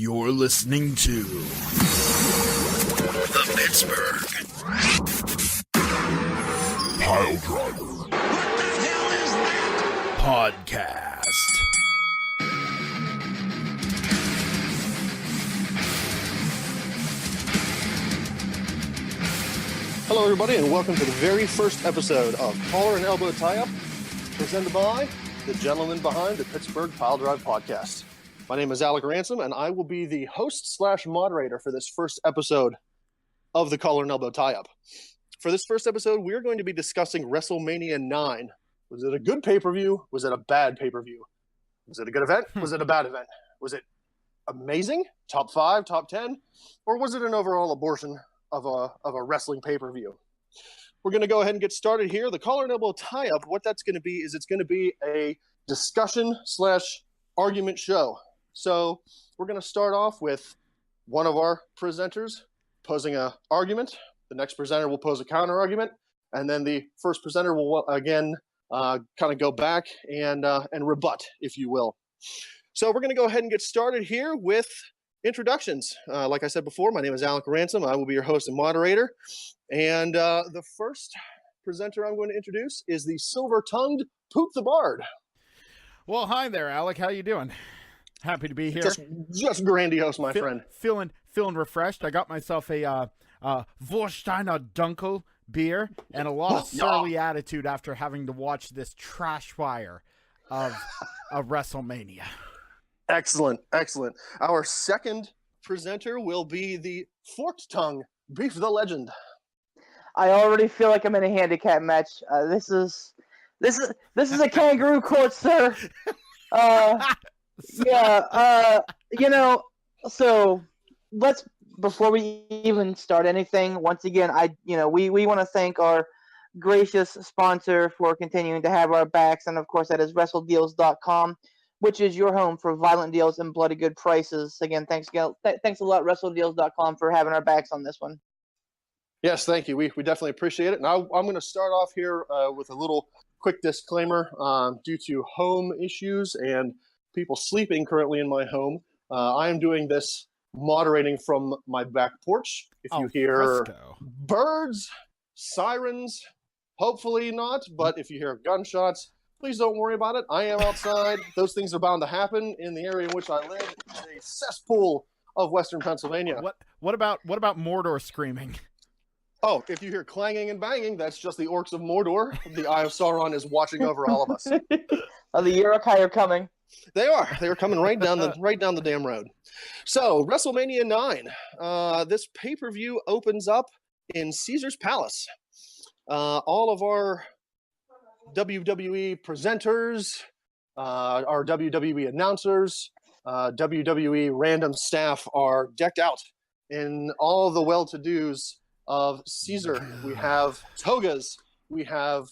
You're listening to the Pittsburgh Piledriver. What the hell is that? Podcast. Hello, everybody, and welcome to the very first episode of Collar and Elbow Tie-Up, presented by the gentleman behind the Pittsburgh Piledriver podcast. My name is Alec Ransom, and I will be the host/moderator for this first episode of the Collar and Elbow Tie-Up. For this first episode, we're going to be discussing Wrestlemania 9. Was it a good pay-per-view? Was it a bad pay-per-view? Was it a good event? Was it a bad event? Was it amazing? Top 5, top 10? Or was it an overall abortion of a wrestling pay-per-view? We're going to go ahead and get started here. The Collar and Elbow Tie-Up, what that's going to be is it's going to be a discussion/argument show. So we're going to start off with one of our presenters posing an argument. The next presenter will pose a counter-argument. And then the first presenter will, again, kind of go back and rebut, if you will. So we're going to go ahead and get started here with introductions. Like I said before, my name is Alec Ransom. I will be your host and moderator. And the first presenter I'm going to introduce is the silver-tongued Poot the Bard. Well, hi there, Alec. How you doing? Happy to be here. Just grandiose, my friend. Feeling refreshed. I got myself a Vorsteiner Dunkel beer and a lot of surly attitude after having to watch this trash fire of WrestleMania. Excellent. Our second presenter will be the forked tongue Beef the Legend. I already feel like I'm in a handicap match. This is a kangaroo court, sir. So let's, before we even start anything, once again, we want to thank our gracious sponsor for continuing to have our backs, and of course that is WrestleDeals.com, which is your home for violent deals and bloody good prices. Again, thanks a lot, WrestleDeals.com, for having our backs on this one. Yes, thank you. We definitely appreciate it. Now I'm going to start off here with a little quick disclaimer. Due to home issues and people sleeping currently in my home, I am doing this moderating from my back porch. If you hear birds, sirens, hopefully not, but if you hear gunshots, please don't worry about it. I am outside. Those things are bound to happen in the area in which I live. It's a cesspool of Western Pennsylvania. What about Mordor screaming? Oh, if you hear clanging and banging, that's just the orcs of Mordor. The Eye of Sauron is watching over all of us. Oh, the Uruk-hai are coming. They are. They are coming right down the damn road. So, WrestleMania 9. This pay-per-view opens up in Caesar's Palace. All of our WWE presenters, our WWE announcers, WWE random staff are decked out in all the well-to-dos of Caesar. We have togas. We have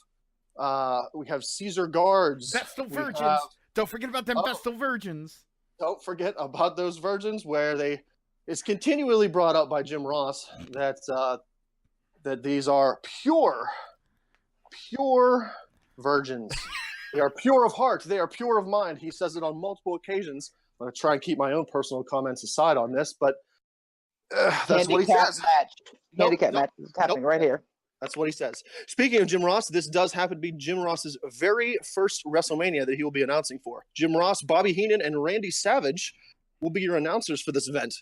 Caesar guards. Vestal virgins. Don't forget about them Vestal virgins. Don't forget about those virgins, where it's continually brought up by Jim Ross that these are pure virgins. They are pure of heart. They are pure of mind. He says it on multiple occasions. I'm going to try and keep my own personal comments aside on this, but that's what he says. Handicap match is happening right here. That's what he says. Speaking of Jim Ross, this does happen to be Jim Ross's very first WrestleMania that he will be announcing for. Jim Ross, Bobby Heenan, and Randy Savage will be your announcers for this event.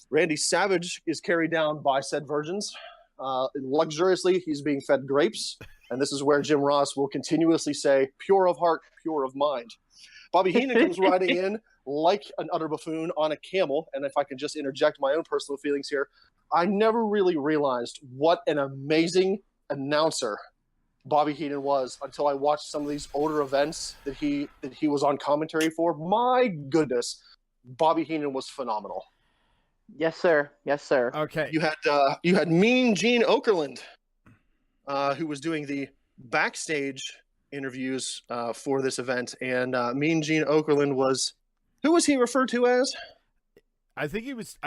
Randy Savage is carried down by said virgins. Luxuriously, he's being fed grapes, and this is where Jim Ross will continuously say, pure of heart, pure of mind. Bobby Heenan comes riding in like an utter buffoon on a camel, and if I can just interject my own personal feelings here, I never really realized what an amazing announcer Bobby Heenan was until I watched some of these older events that he was on commentary for. My goodness, Bobby Heenan was phenomenal. Yes, sir. Okay. You had Mean Gene Okerlund, who was doing the backstage interviews for this event, and Mean Gene Okerlund was, who was he referred to as? I think he was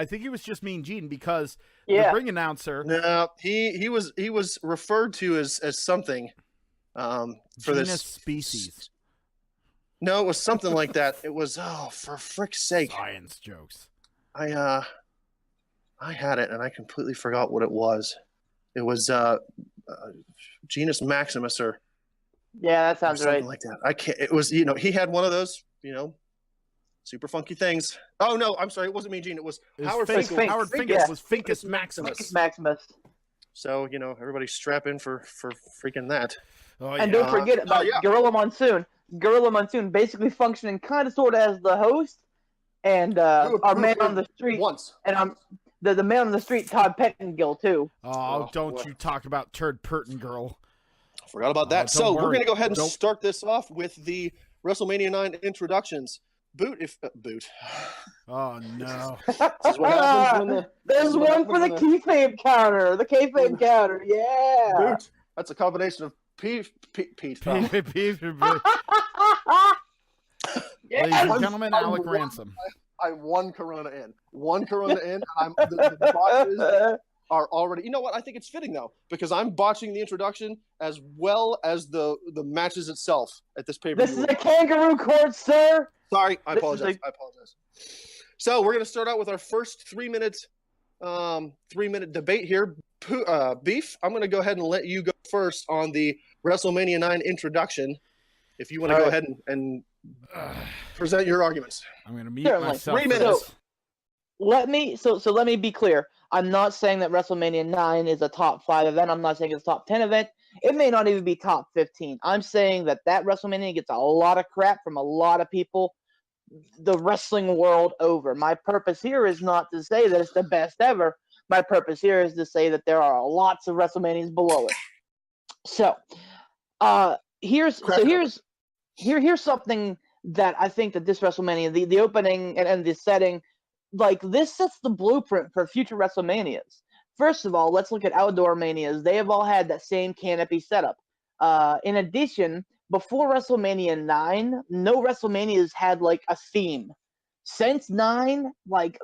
just Mean Gene, because the ring announcer. No, he was referred to as something for Genus this species. No, it was something like that. It was, oh, for frick's sake. Science jokes. I had it and I completely forgot what it was. It was Genus Maximus or Yeah, that sounds something right. like that. I can't. It was he had one of those super funky things. Oh no, I'm sorry. It wasn't Mean Gene. It was It was Howard Fink. Finkel. Howard Fink, Finkel yeah. was Finkus Maximus. Maximus. So everybody strap in for freaking that. Oh, And yeah. don't forget about yeah. Gorilla Monsoon. Gorilla Monsoon basically functioning kind of sort of as the host, and our man on the street, once. and the man on the street, Todd Pettingill too. Oh, Oh, don't boy. you talk about Turd Purton girl. Forgot about that. don't So we're worry. gonna go ahead and Don't- start this off with the WrestleMania 9 introductions. Boot. Oh, no. This is what happens when the There's what one for the happens when keyfabe counter. The kayfabe counter. Yeah. Boot. That's a combination of Pete. Ladies Yes. and gentlemen, I'm Alec one- Ransom. I'm one Corona in. And the botches are already. You know what? I think it's fitting though because I'm botching the introduction as well as the matches itself at this pay per This is view. a kangaroo court, sir. Sorry, I this is apologize. So we're gonna start out with our first 3 minute debate here. Beef, I'm gonna go ahead and let you go first on the WrestleMania 9 introduction. If you want to All go right. ahead and present your arguments. I'm going to mute Certainly. myself. 3 for minutes. this. Let me be clear. I'm not saying that WrestleMania 9 is a top 5 event. I'm not saying it's a top 10 event. It may not even be top 15. I'm saying that WrestleMania gets a lot of crap from a lot of people the wrestling world over. My purpose here is not to say that it's the best ever. My purpose here is to say that there are lots of WrestleManias below it. So, here's something that I think that this WrestleMania, the opening and the setting, like this sets the blueprint for future WrestleManias. First of all, let's look at outdoor manias. They have all had that same canopy setup. In addition, before WrestleMania 9, no WrestleManias had like a theme. Since 9, like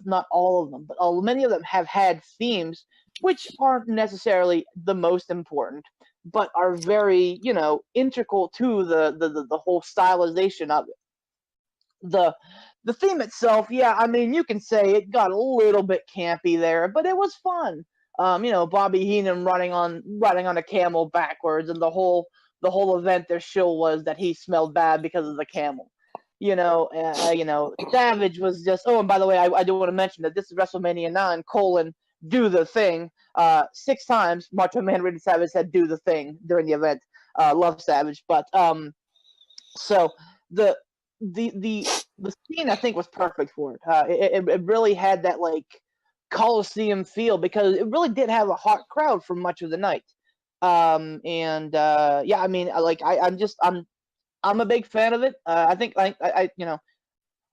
not all of them, but many of them have had themes, which aren't necessarily the most important, but are very, integral to the whole stylization of it. The theme itself, yeah, I mean, you can say it got a little bit campy there, but it was fun. Bobby Heenan running on a camel backwards, and the whole event their shill was that he smelled bad because of the camel. Savage was just. Oh, and by the way, I do want to mention that this is WrestleMania 9: do the thing. 6 times Macho Man Randy Savage said "do the thing" during the event. Love Savage, but so the scene I think was perfect for it. It really had that like Coliseum feel because it really did have a hot crowd for much of the night. Yeah, I mean, I'm a big fan of it. I think I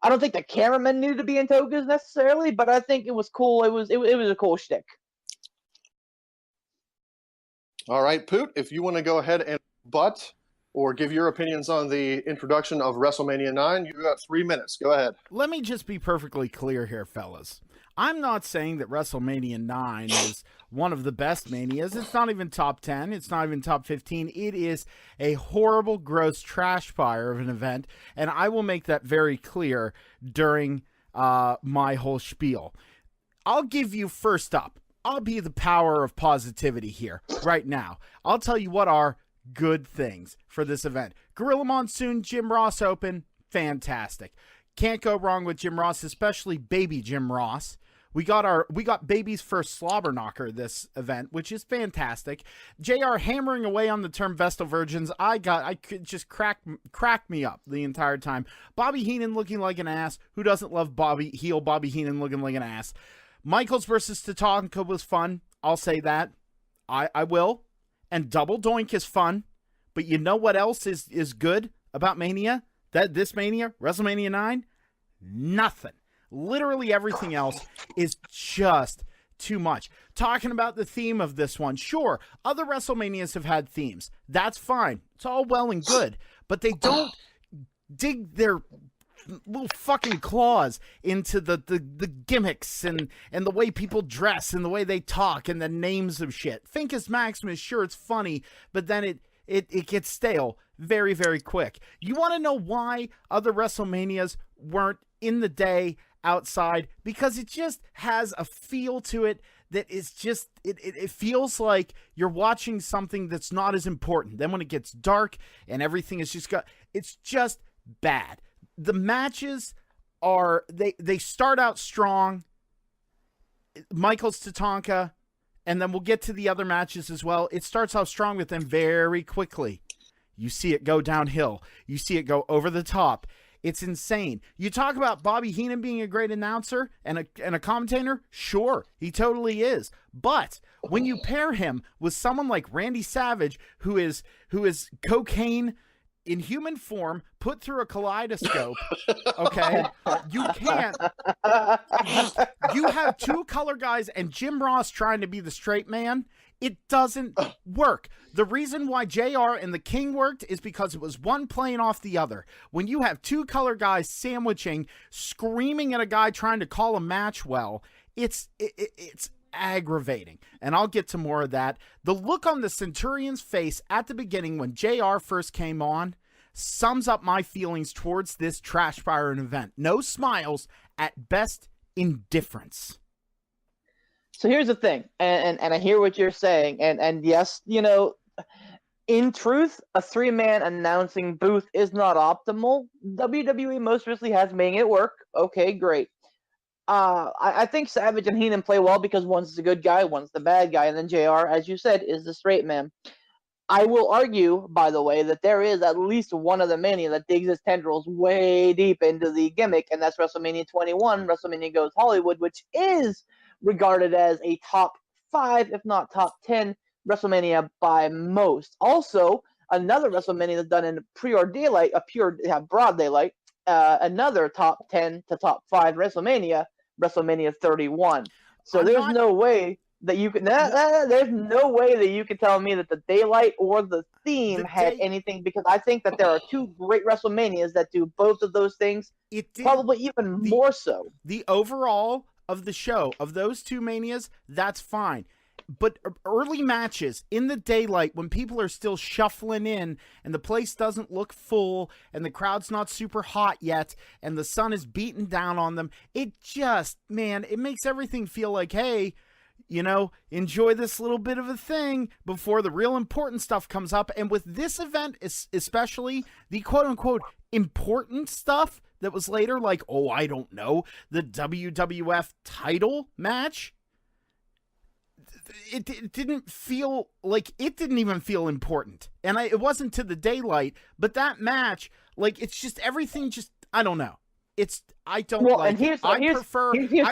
don't think the cameramen needed to be in togas necessarily, but I think it was cool. It was a cool shtick. All right, Poot, if you want to go ahead and or give your opinions on the introduction of WrestleMania 9, you got 3 minutes. Go ahead. Let me just be perfectly clear here, fellas. I'm not saying that WrestleMania 9 is one of the best manias. It's not even top 10. It's not even top 15. It is a horrible, gross trash fire of an event, and I will make that very clear during my whole spiel. I'll give you first up. I'll be the power of positivity here right now. I'll tell you what are good things for this event. Gorilla Monsoon, Jim Ross Open, fantastic. Can't go wrong with Jim Ross, especially baby Jim Ross. We got baby's first slobber knocker this event, which is fantastic. JR hammering away on the term Vestal Virgins. I could just crack me up the entire time. Bobby Heenan looking like an ass. Who doesn't love Bobby Heenan looking like an ass? Michaels versus Tatanka was fun. I'll say that. I will. And Double Doink is fun. But you know what else is good about Mania? This Mania, WrestleMania 9? Nothing. Literally everything else is just too much. Talking about the theme of this one, sure, other WrestleManias have had themes. That's fine. It's all well and good. But they don't dig their little fucking claws into the gimmicks and the way people dress and the way they talk and the names of shit. Finkus Maximus, sure, it's funny, but then it gets stale very, very quick. You want to know why other WrestleManias weren't in the day outside because it just has a feel to it that is just, it feels like you're watching something that's not as important. Then when it gets dark and everything is it's just bad. The matches are, they start out strong. Michaels Tatanka, and then we'll get to the other matches as well. It starts off strong with them very quickly. You see it go downhill. You see it go over the top. It's insane. You talk about Bobby Heenan being a great announcer and a commentator. Sure, he totally is. But when you pair him with someone like Randy Savage, who is cocaine in human form, put through a kaleidoscope, okay, you can't. You have two color guys and Jim Ross trying to be the straight man. It doesn't work. The reason why JR and the King worked is because it was one playing off the other. When you have two color guys sandwiching, screaming at a guy trying to call a match well, it's aggravating. And I'll get to more of that. The look on the Centurion's face at the beginning when JR first came on sums up my feelings towards this trash fire event. No smiles, at best indifference. So here's the thing, and I hear what you're saying, and yes, you know, in truth, a three-man announcing booth is not optimal. WWE most recently has made it work. Okay, great. I think Savage and Heenan play well because one's the good guy, one's the bad guy, and then JR, as you said, is the straight man. I will argue, by the way, that there is at least one of the Mania that digs its tendrils way deep into the gimmick, and that's WrestleMania 21, WrestleMania Goes Hollywood, which is regarded as a top 5, if not top 10, WrestleMania by most. Also, another WrestleMania that's done in broad daylight, another top 10 to top 5 WrestleMania 31. So there's no way that you can there's no way that you can tell me that the daylight or the theme had anything, because I think that there are two great WrestleManias that do both of those things, probably even more so. The overall of the show, of those two Manias, that's fine. But early matches in the daylight when people are still shuffling in and the place doesn't look full and the crowd's not super hot yet and the sun is beating down on them, it just, man, it makes everything feel like, hey, you know, enjoy this little bit of a thing before the real important stuff comes up. And with this event, especially the quote-unquote important stuff that was later, like, oh, I don't know, the WWF title match, it didn't feel like, it didn't even feel important. And it wasn't to the daylight, but that match, like, it's just everything just, I don't know. I don't like it. I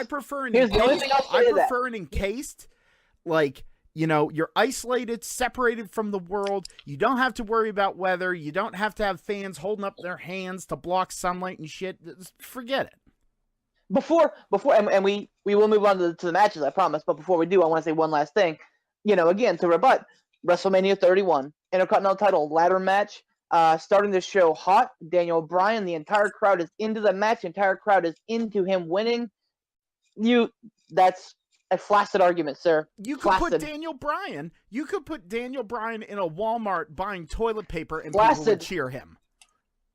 prefer an encased, like, you know, you're isolated, separated from the world. You don't have to worry about weather. You don't have to have fans holding up their hands to block sunlight and shit. Forget it. Before, and we will move on to the matches, I promise. But before we do, I want to say one last thing. You know, again, to rebut, WrestleMania 31, Intercontinental title ladder match. Starting the show hot, Daniel Bryan, the entire crowd is into the match. The entire crowd is into him winning. That's a flaccid argument, sir. You could put Daniel Bryan in a Walmart buying toilet paper and people would cheer him.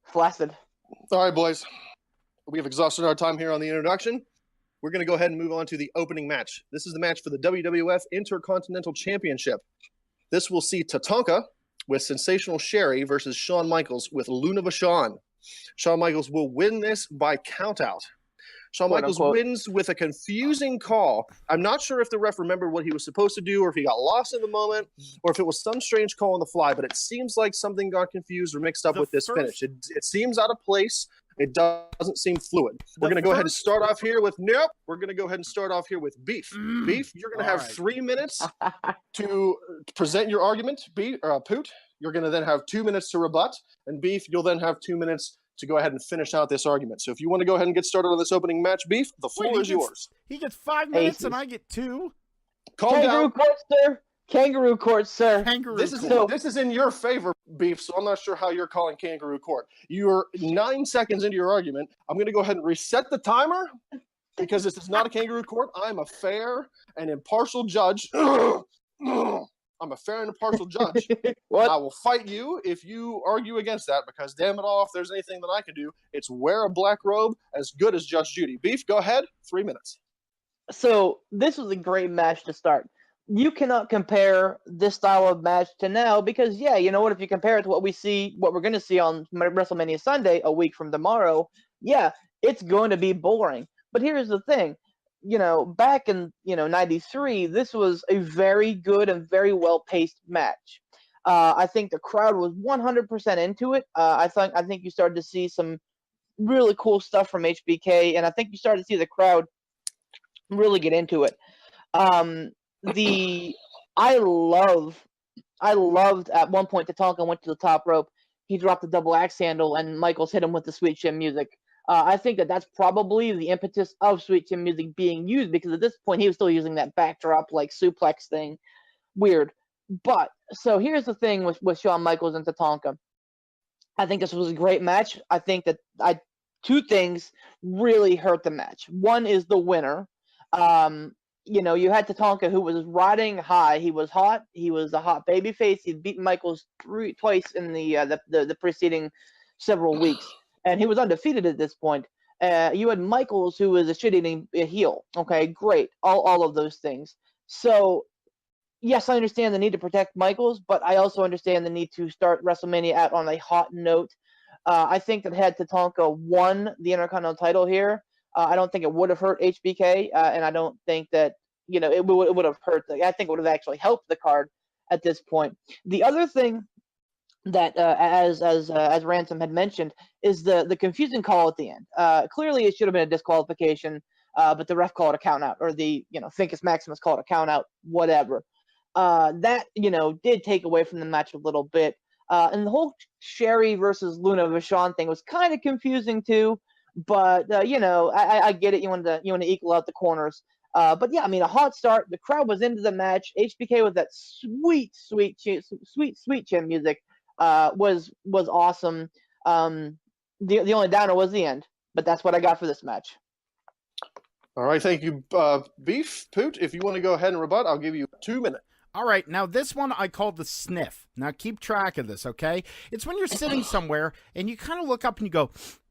Flaccid. All right, boys. We have exhausted our time here on the introduction. We're going to go ahead and move on to the opening match. This is the match for the WWF Intercontinental Championship. This will see Tatanka with Sensational Sherry versus Shawn Michaels with Luna Vachon. Shawn Michaels will win this by countout. Shawn Michaels wins with a confusing call. I'm not sure if the ref remembered what he was supposed to do or if he got lost in the moment or if it was some strange call on the fly, but it seems like something got confused or mixed up with this finish. It seems out of place. It doesn't seem fluid. We're going to go ahead and start off here with Beef. Beef, you're going to have 3 minutes to present your argument. Poot, you're going to then have 2 minutes to rebut. And Beef, you'll then have 2 minutes to go ahead and finish out this argument. So if you want to go ahead and get started on this opening match, Beef, the floor is yours. He gets 5 minutes and I get 2. Calm down. Kangaroo court, sir. This is in your favor, Beef, so I'm not sure how you're calling kangaroo court. You're 9 seconds into your argument. I'm going to go ahead and reset the timer because this is not a kangaroo court. I'm a fair and impartial judge. I'm a fair and impartial judge. What? I will fight you if you argue against that, because damn it all, if there's anything that I can do, it's wear a black robe as good as Judge Judy. Beef, go ahead. 3 minutes. So this was a great match to start. You cannot compare this style of match to now because, yeah, you know what? If you compare it to what we're going to see on WrestleMania Sunday a week from tomorrow, yeah, it's going to be boring. But here's the thing. Back in, 93, this was a very good and very well-paced match. I think the crowd was 100% into it. I think you started to see some really cool stuff from HBK, and I think you started to see the crowd really get into it. I loved at one point Tatanka went to the top rope. He dropped the double axe handle, and Michaels hit him with the Sweet Chin Music. I think that's probably the impetus of Sweet Chin Music being used, because at this point he was still using that backdrop like suplex thing. Weird. But so here's the thing with Shawn Michaels and Tatanka. I think this was a great match. I think that two things really hurt the match. One is the winner. You had Tatanka, who was riding high. He was hot. He was a hot babyface. He'd beaten Michaels twice in the preceding several weeks, and he was undefeated at this point. You had Michaels, who was a shit-eating heel. Okay, great. All of those things. So, yes, I understand the need to protect Michaels, but I also understand the need to start WrestleMania out on a hot note. I think that had Tatanka won the Intercontinental title here, I don't think it would have hurt HBK, and I don't think that it would have hurt. I think it would have actually helped the card at this point. The other thing that, as Ransom had mentioned, is the confusing call at the end. Clearly, it should have been a disqualification, but the ref called a count out, or the Ficus Maximus called a count out, whatever. That did take away from the match a little bit. And the whole Sherry versus Luna Vachon thing was kind of confusing too. But I get it. You want to equal out the corners. But yeah, I mean, a hot start. The crowd was into the match. HBK with that sweet chin music was awesome. The only downer was the end. But that's what I got for this match. All right, thank you, Beef. Poot, if you want to go ahead and rebut, I'll give you 2 minutes. All right, now this one I call the sniff. Now keep track of this, okay? It's when you're sitting somewhere and you kind of look up and you go,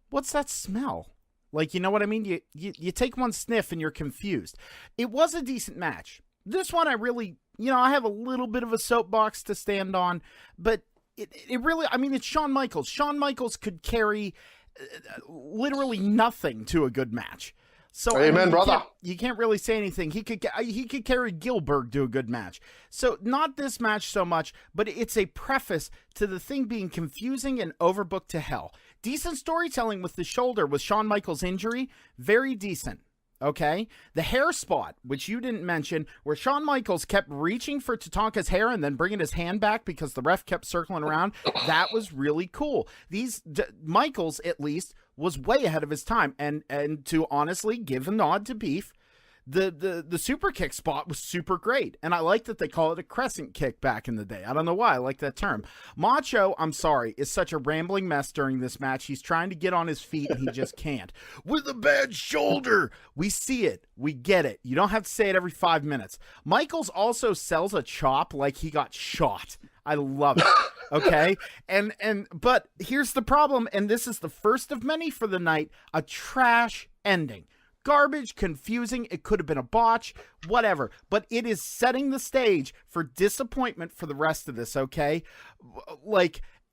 what's that smell? Like, you know what I mean? You take one sniff and you're confused. It was a decent match. This one I really, I have a little bit of a soapbox to stand on, but it really, I mean, it's Shawn Michaels. Shawn Michaels could carry literally nothing to a good match. So amen, brother. You can't really say anything. He could carry Gilbert to a good match. So not this match so much, but it's a preface to the thing being confusing and overbooked to hell. Decent storytelling with the shoulder with Shawn Michaels' injury, very decent. Okay, the hair spot, which you didn't mention, where Shawn Michaels kept reaching for Tatanka's hair and then bringing his hand back because the ref kept circling around, that was really cool. Michaels, at least, was way ahead of his time, and to honestly give a nod to Beef, the super kick spot was super great, and I like that they call it a crescent kick back in the day. I don't know why I like that term. Macho, I'm sorry, is such a rambling mess during this match. He's trying to get on his feet and he just can't. With a bad shoulder. We see it. We get it. You don't have to say it every 5 minutes. Michaels also sells a chop like he got shot. I love it. Okay? But here's the problem, and this is the first of many for the night, a trash ending. Garbage, confusing, it could have been a botch, whatever. But it is setting the stage for disappointment for the rest of this, okay?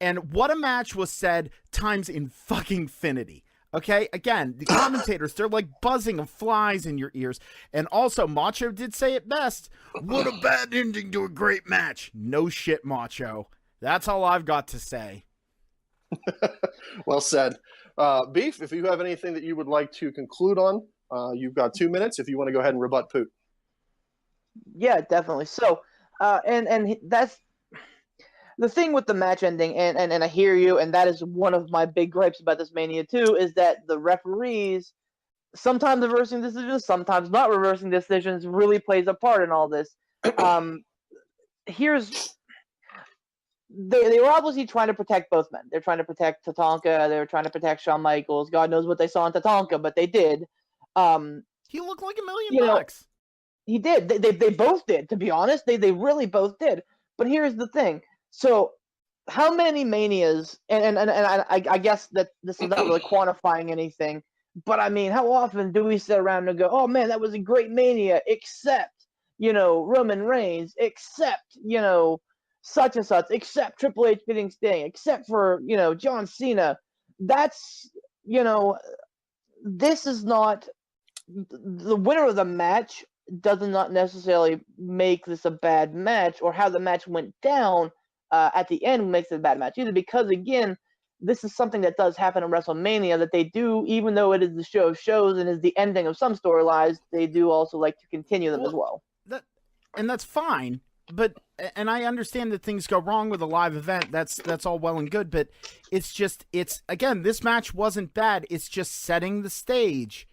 And what a match was said times in fucking infinity. Okay, again, the commentators, they're like buzzing of flies in your ears. And also, Macho did say it best. What a bad ending to a great match. No shit, Macho. That's all I've got to say. Well said. Beef, if you have anything that you would like to conclude on, you've got 2 minutes if you want to go ahead and rebut Poot. Yeah, definitely. So, and that's the thing with the match ending, and I hear you, and that is one of my big gripes about this Mania too, is that the referees, sometimes reversing decisions, sometimes not reversing decisions, really plays a part in all this. They were obviously trying to protect both men. They're trying to protect Tatanka. They were trying to protect Shawn Michaels. God knows what they saw in Tatanka, but they did. He looked like $1 million. He did. They both did, to be honest. They really both did. But here's the thing. So how many Manias, and I guess that this is not really quantifying anything, but I mean, how often do we sit around and go, oh man, that was a great Mania, except, Roman Reigns, except, such and such, except Triple H getting Sting, except for, John Cena. That's, this is not, the winner of the match does not necessarily make this a bad match, or how the match went down at the end makes it a bad match either, because again, this is something that does happen in WrestleMania, that they do, even though it is the show of shows and is the ending of some storylines, they do also like to continue them as well. And that's fine, and I understand that things go wrong with a live event. That's all well and good, but it's again, this match wasn't bad. It's just setting the stage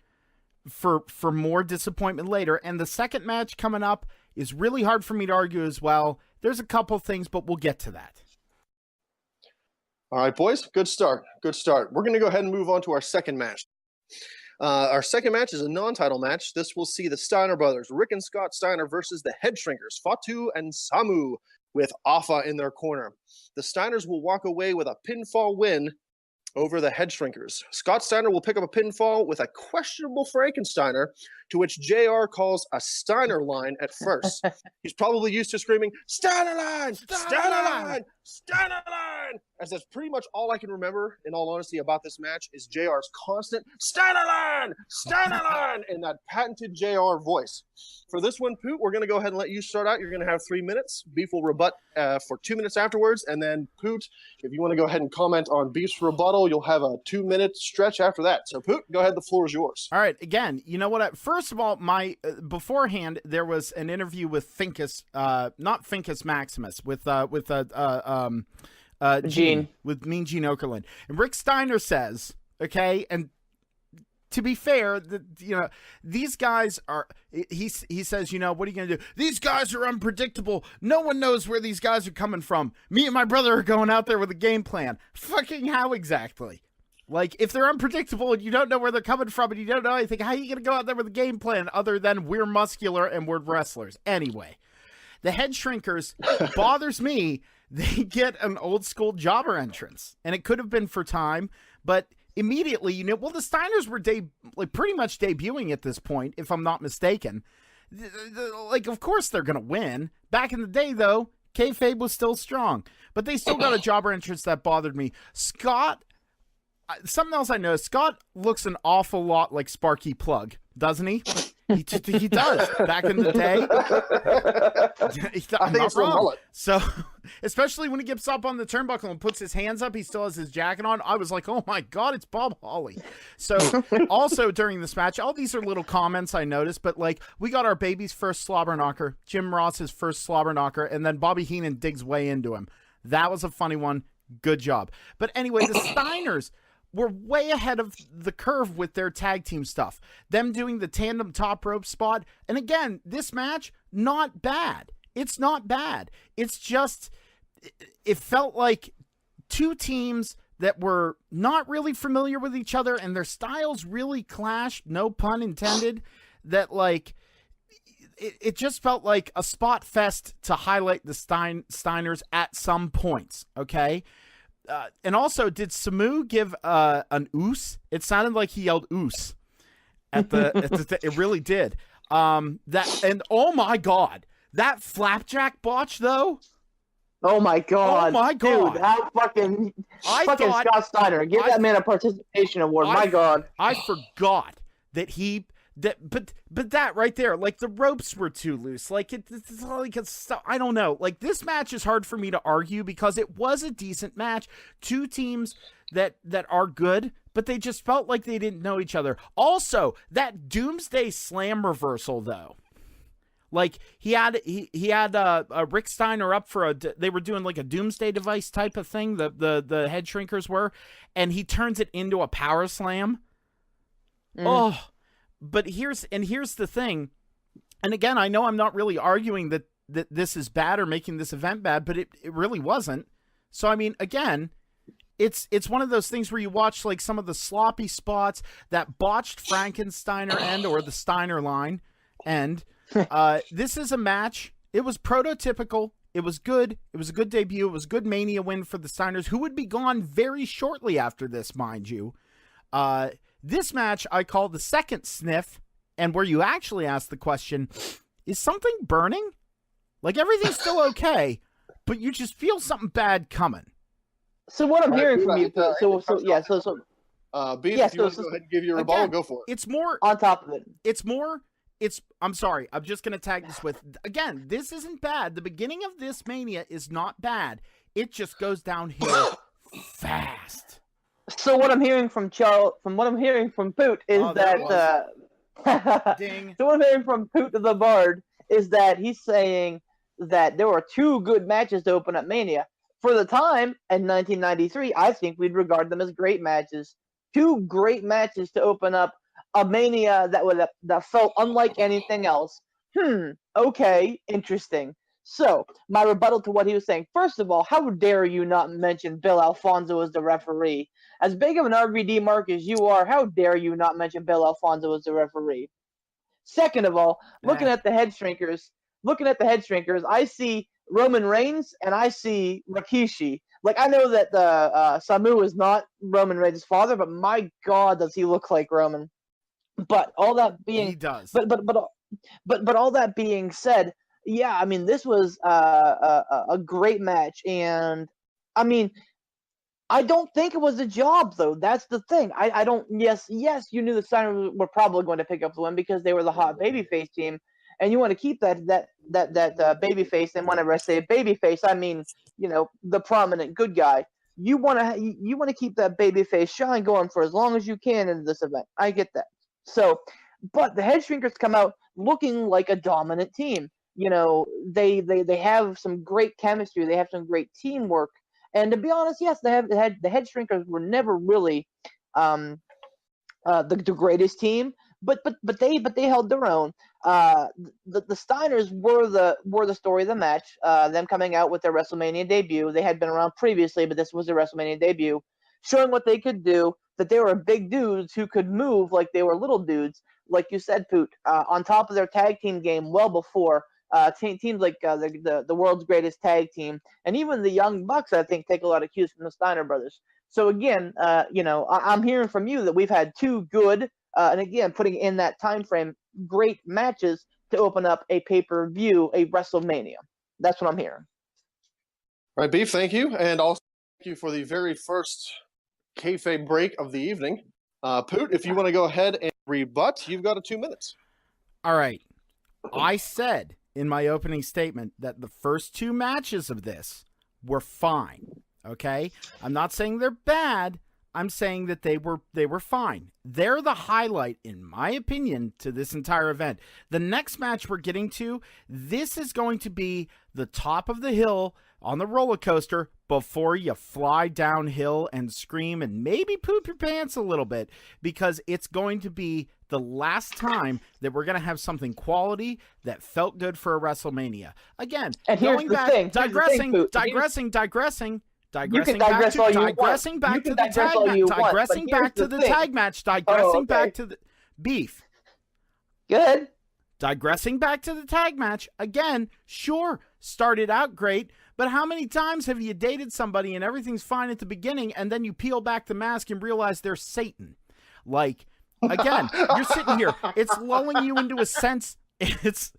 for more disappointment later. And the second match coming up is really hard for me to argue as well. There's a couple things, but we'll get to that. All right, boys, good start. Good start. We're going to go ahead and move on to our second match. Our second match is a non-title match. This will see the Steiner brothers, Rick and Scott Steiner, versus the Head Shrinkers, Fatu and Samu, with Afa in their corner. The Steiners will walk away with a pinfall win over the Head Shrinkers. Scott Steiner will pick up a pinfall with a questionable Frankensteiner, to which JR calls a Steiner line at first. He's probably used to screaming, Steiner line! Steiner line! Steiner line! As that's pretty much all I can remember, in all honesty, about this match, is JR's constant Steiner line! Steiner line! in that patented JR voice. For this one, Poot, we're going to go ahead and let you start out. You're going to have 3 minutes. Beef will rebut for 2 minutes afterwards. And then, Poot, if you want to go ahead and comment on Beef's rebuttal, you'll have a 2-minute stretch after that. So, Poot, go ahead. The floor is yours. All right. Again, you know what? First of all, beforehand, there was an interview with Finkus, not Finkus Maximus, with Gene, with Mean Gene Okerlund. And Rick Steiner says, okay, and to be fair, these guys are, he says, what are you going to do? These guys are unpredictable. No one knows where these guys are coming from. Me and my brother are going out there with a game plan. Fucking how exactly? Like, if they're unpredictable and you don't know where they're coming from and you don't know anything, how are you going to go out there with a game plan other than we're muscular and we're wrestlers? Anyway, the Head Shrinkers bothers me. They get an old school jobber entrance, and it could have been for time, but immediately, the Steiners were pretty much debuting at this point, if I'm not mistaken. Of course they're going to win. Back in the day, though, kayfabe was still strong, but they still got a jobber entrance that bothered me. Scott, something else I noticed, Scott looks an awful lot like Sparky Plug, doesn't he? He does. Back in the day. I'm not wrong. So, especially when he gets up on the turnbuckle and puts his hands up, he still has his jacket on. I was like, oh my God, it's Bob Holly. So, also during this match, all these are little comments I noticed, but we got our baby's first slobber knocker, Jim Ross's first slobber knocker, and then Bobby Heenan digs way into him. That was a funny one. Good job. But anyway, the Steiners were way ahead of the curve with their tag team stuff. Them doing the tandem top rope spot. And again, this match, not bad. It's not bad. It's just, it felt like two teams that were not really familiar with each other and their styles really clashed, no pun intended, that it just felt like a spot fest to highlight the Steiners at some points, okay? And also, did Samu give an oos? It sounded like he yelled oos at the it really did. Oh my God, that flapjack botch though. Oh my God. Oh my God. Dude, how fucking Scott Steiner. Give that man a participation award. My God. I forgot that but that right there, the ropes were too loose. I don't know. This match is hard for me to argue because it was a decent match. Two teams that are good, but they just felt like they didn't know each other. Also, that Doomsday Slam reversal though. He had Rick Steiner up for they were doing a Doomsday device type of thing. The Head Shrinkers were, and he turns it into a power slam. Oh. But here's the thing, and again, I know I'm not really arguing that this is bad or making this event bad, but it really wasn't. So, I mean, again, it's one of those things where you watch some of the sloppy spots, that botched Frankensteiner end or the Steiner line, and this is a match. It was prototypical. It was good. It was a good debut. It was a good Mania win for the Steiners, who would be gone very shortly after this, mind you. This match I call the second sniff, and where you actually ask the question, is something burning? Like, everything's still okay, but you just feel something bad coming. So what I'm hearing from you, Beef, if you want to go ahead and give your rebuttal, go for it. It's more on top of it. I'm sorry, I'm just going to tag this with, again, this isn't bad. The beginning of this Mania is not bad. It just goes downhill fast. So what I'm hearing from what I'm hearing from Poot is Ding. So what I'm hearing from Poot the Bard is that he's saying that there were two good matches to open up Mania. For the time, in 1993, I think we'd regard them as great matches. Two great matches to open up a Mania that felt unlike anything else. Okay, interesting. So, my rebuttal to what he was saying. First of all, how dare you not mention Bill Alfonso as the referee? As big of an RVD mark as you are, how dare you not mention Bill Alfonso as the referee? Second of all, looking at the head shrinkers, I see Roman Reigns and I see Rikishi. Like, I know that Samu is not Roman Reigns' father, but my God, does he look like Roman? But all that being, he does. But all that being said, yeah, I mean, this was a great match, and I mean, I don't think it was a job, though. That's the thing. I don't. Yes, you knew the Steiners were probably going to pick up the win because they were the hot babyface team, and you want to keep that babyface. And whenever I say babyface, I mean, you know, the prominent good guy. You want to keep that babyface shine going for as long as you can in this event. I get that. So, but the head shrinkers come out looking like a dominant team. You know, they have some great chemistry. They have some great teamwork. And to be honest, yes, the head shrinkers were never really the greatest team, but they held their own. The Steiners were the story of the match. Them coming out with their WrestleMania debut. They had been around previously, but this was their WrestleMania debut, showing what they could do. That they were big dudes who could move like they were little dudes, like you said, Poot. On top of their tag team game, well before. Teams like the world's greatest tag team, and even the Young Bucks, I think, take a lot of cues from the Steiner brothers. So again, you know, I'm hearing from you that we've had two good, and again, putting in that time frame, great matches to open up a pay-per-view, a WrestleMania. That's what I'm hearing. All right, Beef, thank you, and also thank you for the very first kayfabe break of the evening. Poot, if you want to go ahead and rebut, you've got 2 minutes. All right. I said in my opening statement that the first two matches of this were fine. Okay? I'm not saying they're bad. I'm saying that they were fine. They're the highlight, in my opinion, to this entire event. The next match we're getting to, this is going to be the top of the hill on the roller coaster before you fly downhill and scream and maybe poop your pants a little bit, because it's going to be the last time that we're going to have something quality that felt good for a WrestleMania. Again, and going back, digressing back to the tag match, back to the Beef. Good. Digressing back to the tag match, again, sure, started out great, but how many times have you dated somebody and everything's fine at the beginning, and then you peel back the mask and realize they're Satan? Like, again, you're sitting here, it's lulling you into a sense, it's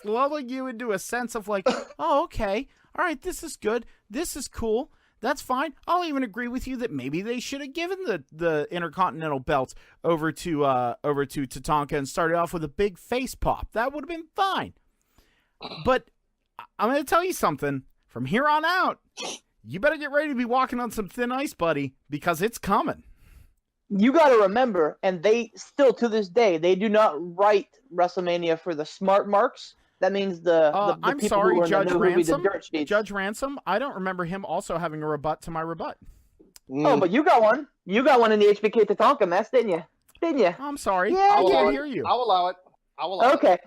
lulling you into a sense of like, oh, okay, all right, this is good, this is cool, that's fine. I'll even agree with you that maybe they should have given the Intercontinental belt over to Tatanka and started off with a big face pop. That would have been fine. But I'm going to tell you something. From here on out, you better get ready to be walking on some thin ice, buddy, because it's coming. You got to remember, and they still to this day, they do not write WrestleMania for the smart marks. That means the I'm people sorry, who are Judge in the movie, Ransom. the dirt sheets. Judge Ransom. I don't remember him also having a rebut to my rebut. Oh, but you got one. You got one in the HBK Tatanka mess, didn't you? I'm sorry. Yeah, I can't hear you. I'll allow it. Okay.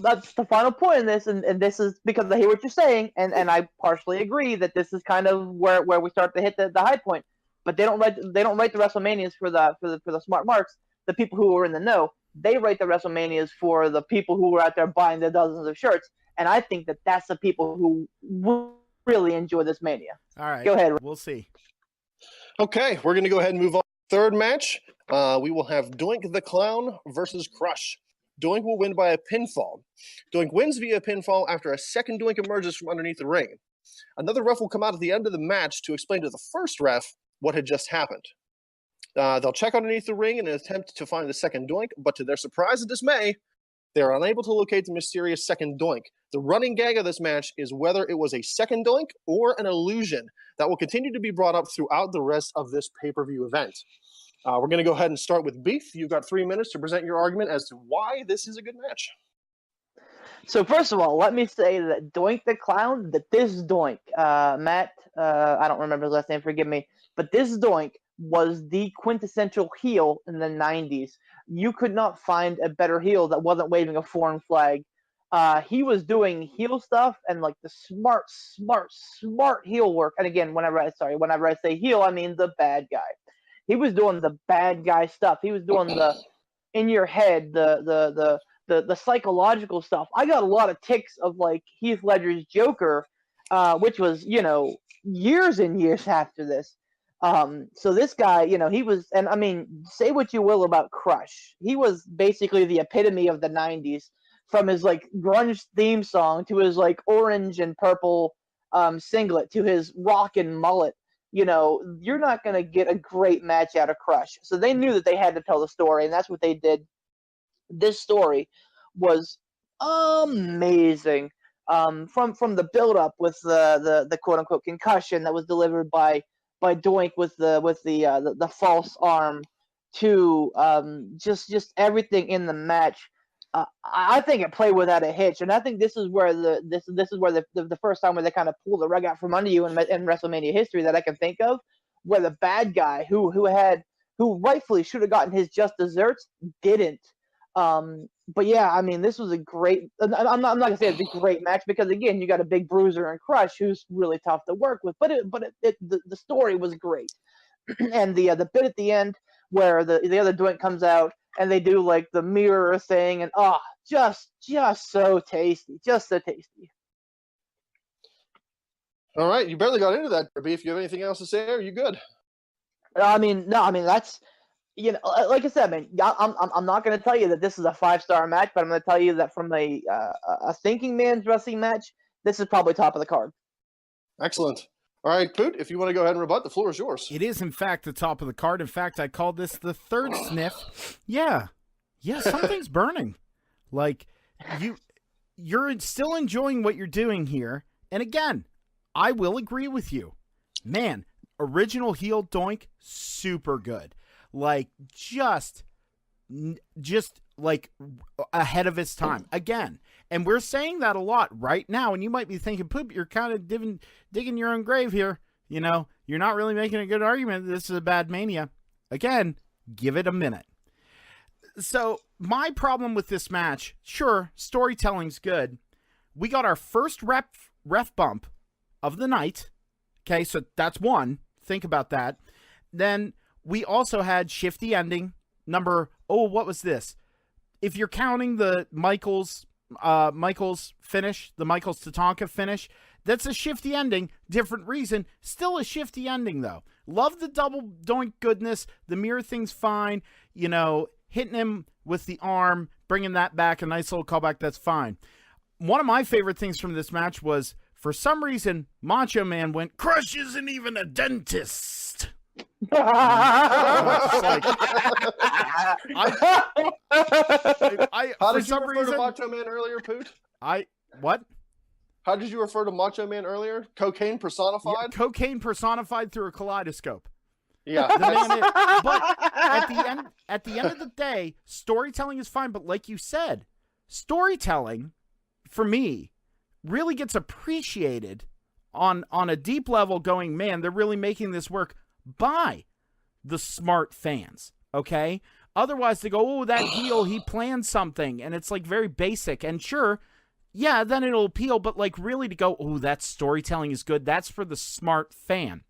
That's the final point in this, and this is because I hear what you're saying, and I partially agree that this is kind of where we start to hit the high point. But they don't write the WrestleManias for the smart marks, the people who are in the know. They write the WrestleManias for the people who are out there buying the dozens of shirts. And I think that that's the people who really enjoy this Mania. All right. Go ahead. We'll see. Okay, we're going to go ahead and move on to the third match. We will have Doink the Clown versus Crush. Doink will win by a pinfall. Doink wins via pinfall after a second Doink emerges from underneath the ring. Another ref will come out at the end of the match to explain to the first ref what had just happened. They'll check underneath the ring in an attempt to find the second Doink, but to their surprise and dismay, they are unable to locate the mysterious second Doink. The running gag of this match is whether it was a second Doink or an illusion that will continue to be brought up throughout the rest of this pay-per-view event. We're going to go ahead and start with Beef. You've got 3 minutes to present your argument as to why this is a good match. So first of all, let me say that Doink the Clown, that this Doink, Matt, I don't remember his last name, forgive me, but this Doink was the quintessential heel in the 90s. You could not find a better heel that wasn't waving a foreign flag. He was doing heel stuff and like the smart heel work. And again, whenever I say heel, I mean the bad guy. He was doing the bad guy stuff. He was doing the in your head, the psychological stuff. I got a lot of ticks of like Heath Ledger's Joker, which was, years and years after this. So this guy, he was, and I mean, say what you will about Crush. He was basically the epitome of the 90s, from his like grunge theme song to his like orange and purple singlet to his rockin' mullet. You're not going to get a great match out of Crush. So they knew that they had to tell the story, and that's what they did. This story was amazing. From the build-up with the quote-unquote concussion that was delivered by Doink with the false arm to just everything in the match. I think it played without a hitch, and I think this is where the first time where they kind of pull the rug out from under you in WrestleMania history that I can think of, where the bad guy who rightfully should have gotten his just desserts didn't. But yeah, I mean, this was a great. I'm not gonna say it's a great match because again, you got a big bruiser and Crush who's really tough to work with. But the story was great, and the bit at the end where the other Doink comes out and they do like the mirror thing and just so tasty, just so tasty. All right, you barely got into that, Beef. If you have anything else to say, are you good? I mean, that's. Like I said, man, I'm not going to tell you that this is a 5-star match, but I'm going to tell you that from a thinking man's wrestling match, this is probably top of the card. Excellent. All right, Poot, if you want to go ahead and rebut, the floor is yours. It is, in fact, the top of the card. In fact, I called this the third sniff. Yeah, something's burning. Like, you're still enjoying what you're doing here. And again, I will agree with you. Man, original heel Doink, super good. Like, just like ahead of its time again. And we're saying that a lot right now. And you might be thinking, Poop, you're kind of digging your own grave here. You're not really making a good argument. This is a bad Mania. Again, give it a minute. So my problem with this match, sure, storytelling's good. We got our first ref bump of the night. Okay, so that's one. Think about that. Then we also had shifty ending what was this? If you're counting the Michaels finish, the Michaels Tatanka finish, that's a shifty ending. Different reason. Still a shifty ending, though. Love the double Doink goodness. The mirror thing's fine. Hitting him with the arm, bringing that back, a nice little callback, that's fine. One of my favorite things from this match was, for some reason, Macho Man went, Crush isn't even a dentist. How did you refer to Macho Man earlier, Poot? What? How did you refer to Macho Man earlier? Cocaine personified? Yeah, cocaine personified through a kaleidoscope. Yeah. But at the end of the day, storytelling is fine. But like you said, storytelling, for me, really gets appreciated on a deep level going, man, they're really making this work by the smart fans, okay? Otherwise, they go, oh, that heel, he planned something, and it's, like, very basic. And sure, yeah, then it'll appeal, but, like, really to go, oh, that storytelling is good, that's for the smart fan.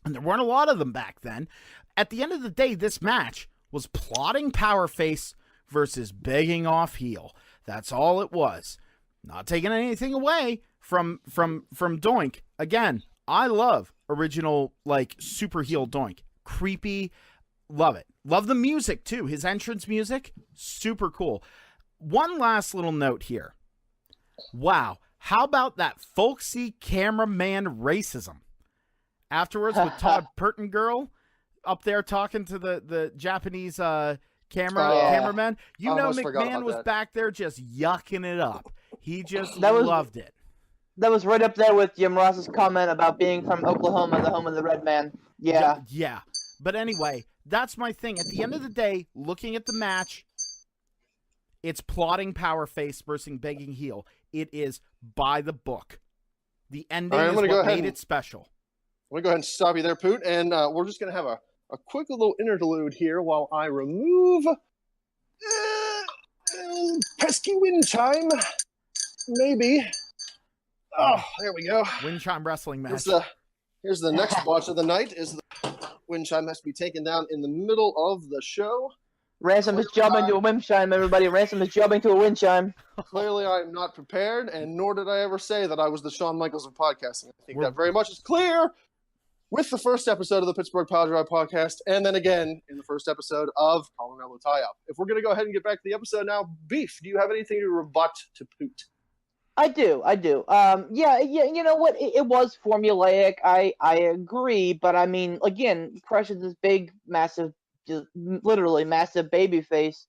And there weren't a lot of them back then. At the end of the day, this match was plotting power face versus begging off heel. That's all it was. Not taking anything away from Doink. Again, I love original, like, super heel Doink. Creepy. Love it. Love the music, too. His entrance music, super cool. One last little note here. Wow. How about that folksy cameraman racism? Afterwards, with Todd Pertengirl up there talking to the Japanese cameraman. You know McMahon was back there just yucking it up. He just loved it. That was right up there with Jim Ross's comment about being from Oklahoma, the home of the red man. Yeah. Yeah. But anyway, that's my thing. At the end of the day, looking at the match, it's plotting power face versus begging heel. It is by the book. The ending is what made it special. I'm going to go ahead and stop you there, Poot. And we're just going to have a quick little interlude here while I remove pesky wind chime. Maybe. Oh, there we go. Wind chime wrestling match. Here's the next watch of the night. Is the wind chime has to be taken down in the middle of the show. Ransom is jumping to a wind chime, everybody. Ransom is jumping to a wind chime. Clearly, I am not prepared, and nor did I ever say that I was the Shawn Michaels of podcasting. I think that very much is clear with the first episode of the Pittsburgh Piledriver podcast, and then again in the first episode of Colonello Tie-Up. If we're going to go ahead and get back to the episode now, Beef, do you have anything to rebut to Poot? I do. Yeah, you know what? It was formulaic. I agree, but I mean, again, Crush is this big, massive, just literally massive baby face.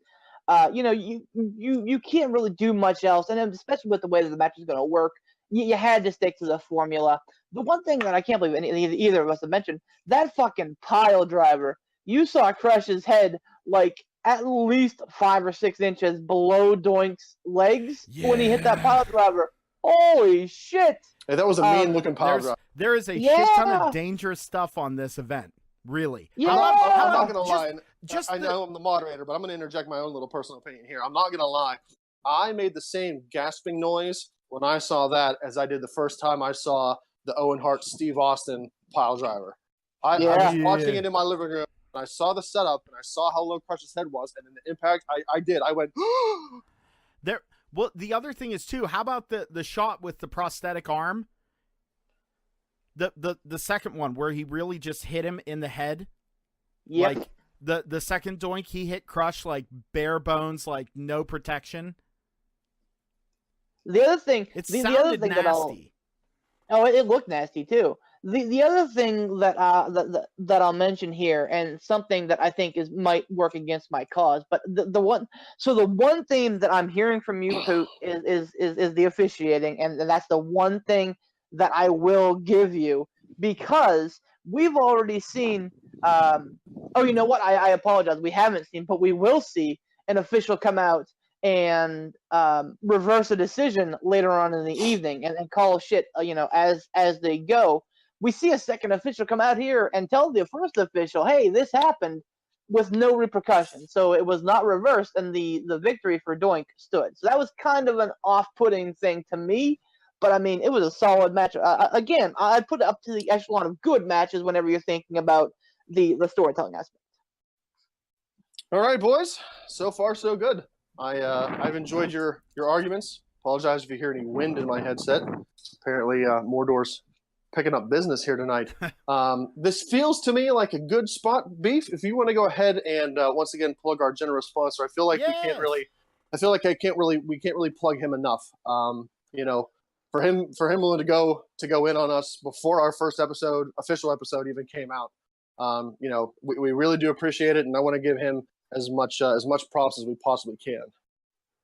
You can't really do much else, and especially with the way that the match is going to work, you had to stick to the formula. The one thing that I can't believe either of us have mentioned, that fucking pile driver. You saw Crush's head like at least 5 or 6 inches below Doink's legs when he hit that pile driver. Holy shit! Hey, that was a mean-looking pile driver. There is a shit ton of dangerous stuff on this event. Really. Yeah. I'm not going to lie. I know I'm the moderator, but I'm going to interject my own little personal opinion here. I'm not going to lie. I made the same gasping noise when I saw that as I did the first time I saw the Owen Hart Steve Austin pile driver. I was watching it in my living room, and I saw the setup, and I saw how low Crush's head was, and then the impact, I went, Well, the other thing is, too, how about the shot with the prosthetic arm? The second one where he really just hit him in the head. Yep. Like the second Doink, he hit Crush like bare bones, like no protection. The other thing, the other thing nasty. It looked nasty too. The other thing that I'll mention here, and something that I think might work against my cause, but the one thing that I'm hearing from you, Poot, is the officiating, and that's the one thing that I will give you, because we've already seen. You know what? I apologize. We haven't seen, but we will see an official come out and reverse a decision later on in the evening and call shit, as they go. We see a second official come out here and tell the first official, hey, this happened, with no repercussions. So it was not reversed, and the victory for Doink stood. So that was kind of an off-putting thing to me, but I mean, it was a solid match. Again, I'd put it up to the echelon of good matches whenever you're thinking about the storytelling aspect. all right, boys. So far, so good. I've enjoyed your arguments. Apologize if you hear any wind in my headset. Apparently, Mordor's picking up business here tonight. This feels to me like a good spot, Beef. If you want to go ahead and once again plug our generous sponsor, I feel like we can't really plug him enough. For him willing to go in on us before our first official episode even came out. We really do appreciate it, and I want to give him as much props as we possibly can.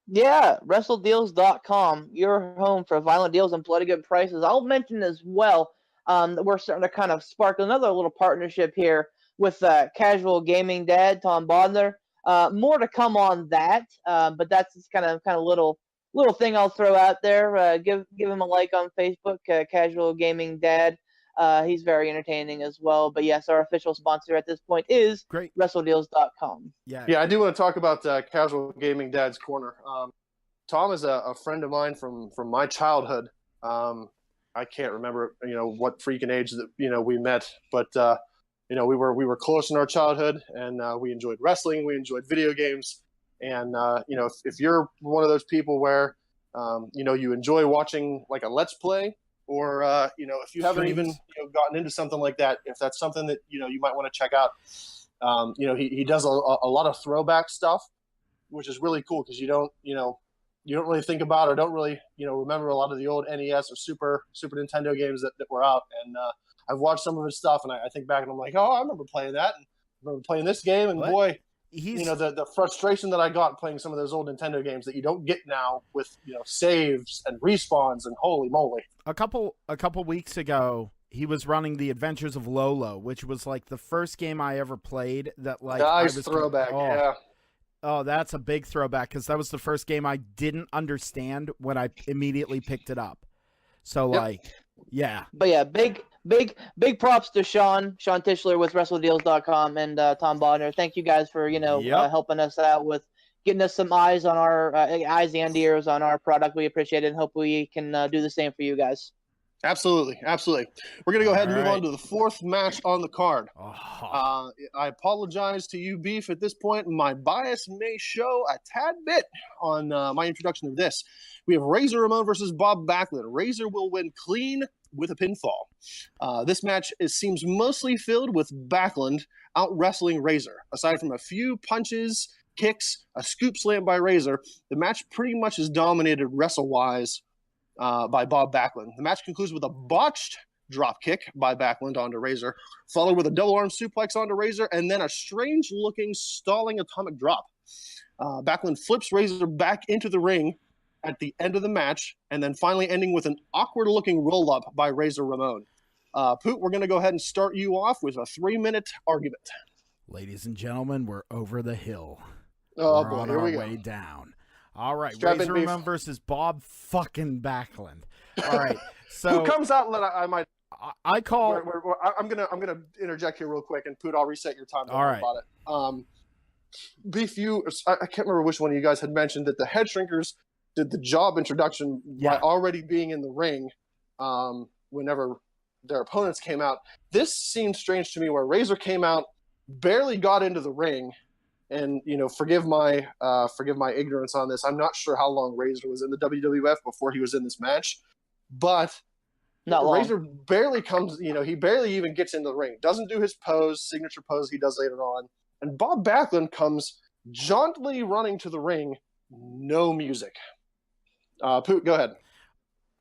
Yeah, WrestleDeals.com, your home for violent deals and bloody good prices. I'll mention as well that we're starting to kind of spark another little partnership here with Casual Gaming Dad, Tom Bodner. More to come on that, but that's just kind of little thing I'll throw out there. Give him a like on Facebook, Casual Gaming Dad. He's very entertaining as well. But yes, our official sponsor at this point is WrestleDeals.com. Yeah, I do want to talk about Casual Gaming Dad's Corner. Tom is a friend of mine from my childhood. I can't remember, what freaking age that we met, but we were close in our childhood, and we enjoyed wrestling, we enjoyed video games, and if you're one of those people where you enjoy watching like a Let's Play, or if you haven't even gotten into something like that, if that's something that you might want to check out. He does a lot of throwback stuff, which is really cool because you don't really think about or don't really remember a lot of the old NES or Super Nintendo games that were out. And I've watched some of his stuff, and I think back and I'm like, oh, I remember playing that, and I remember playing this game, and boy, the frustration that I got playing some of those old Nintendo games that you don't get now with saves and respawns, and holy moly. A couple weeks ago, he was running The Adventures of Lolo, which was like the first game I ever played that nice throwback. Yeah. Oh, that's a big throwback because that was the first game I didn't understand when I immediately picked it up. So yeah. But yeah, big props to Sean Tischler with WrestleDeals.com and Tom Bodner. Thank you guys for helping us out with getting us some eyes on our eyes and ears on our product. We appreciate it and hope we can do the same for you guys. Absolutely. We're going to go ahead and move on to the fourth match on the card. Oh. I apologize to you, Beef, at this point. My bias may show a tad bit on my introduction of this. We have Razor Ramon versus Bob Backlund. Razor will win clean with a pinfall. This match seems mostly filled with Backlund out-wrestling Razor. Aside from a few punches, kicks, a scoop slam by Razor, the match pretty much is dominated wrestle-wise by Bob Backlund. The match concludes with a botched drop kick by Backlund onto Razor, followed with a double arm suplex onto Razor, and then a strange-looking stalling atomic drop. Backlund flips Razor back into the ring at the end of the match, and then finally ending with an awkward-looking roll-up by Razor Ramon. Poot, we're going to go ahead and start you off with a 3-minute argument. Ladies and gentlemen, we're over the hill. Oh, we're boy, on here our we go. way down. All right, Strap in, Razor Beef. Ramon versus Bob fucking Backlund. All right, so Who comes out? I might. I call. I'm gonna interject here real quick, and Poot, I'll reset your time. All right. About it. Beef, I can't remember which one of you guys had mentioned that the Head Shrinkers did the job introduction by already being in the ring. Whenever their opponents came out, this seemed strange to me. Where Razor came out, barely got into the ring. And forgive my ignorance on this. I'm not sure how long Razor was in the WWF before he was in this match, but Razor barely comes. He barely even gets into the ring. Doesn't do his signature pose he does later on. And Bob Backlund comes jauntily running to the ring. No music. Poot, go ahead.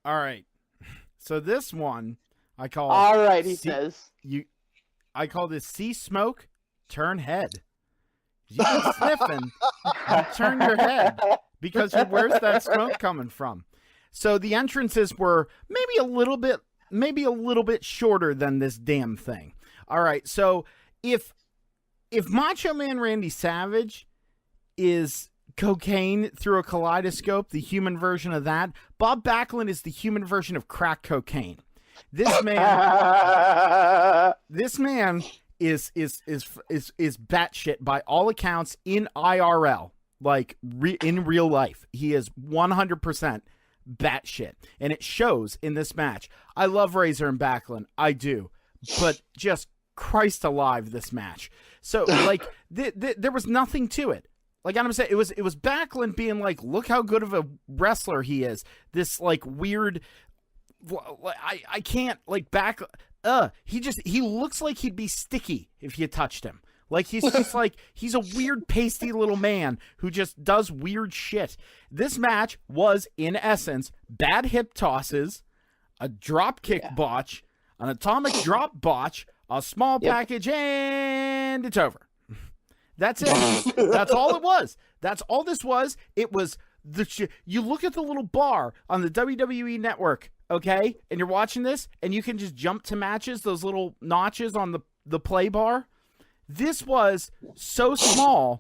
All right. So this one I call. All right, he says. I call this see smoke, turn head. You keep sniffing, you turn your head because where's that smoke coming from? So the entrances were maybe a little bit shorter than this damn thing. All right, so if Macho Man Randy Savage is cocaine through a kaleidoscope, the human version of that, Bob Backlund is the human version of crack cocaine. This man is batshit by all accounts in IRL, like in real life. He is 100% batshit, and it shows in this match. I love Razor and Backlund, I do, but just Christ alive, this match. So like there was nothing to it. Like I'm saying, it was Backlund being like, look how good of a wrestler he is. This like weird. I can't like back. He looks like he'd be sticky if you touched him. Like he's just like he's a weird pasty little man who just does weird shit. This match was in essence bad hip tosses, a drop kick botch, an atomic drop botch, a small package, and it's over. That's it. That's all it was. That's all this was. It was you look at the little bar on the WWE network. Okay, and you're watching this, and you can just jump to matches, those little notches on the play bar. This was so small,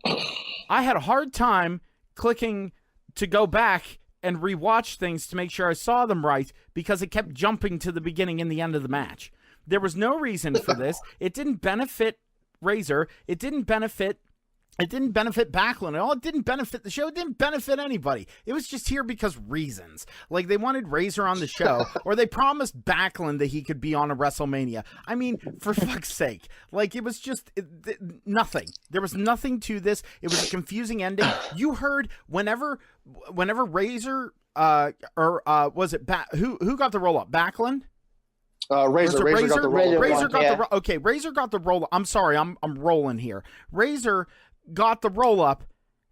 I had a hard time clicking to go back and rewatch things to make sure I saw them right because it kept jumping to the beginning and the end of the match. There was no reason for this. It didn't benefit Razor. It didn't benefit Backlund at all. It didn't benefit the show. It didn't benefit anybody. It was just here because reasons. Like they wanted Razor on the show, or they promised Backlund that he could be on a WrestleMania. I mean, for fuck's sake. Like it was just nothing. There was nothing to this. It was a confusing ending. You heard whenever Razor was it who got the roll up? Backlund? Razor got the roll. Razor got the okay. Razor got the roll up. I'm sorry, I'm rolling here. Razor got the roll up.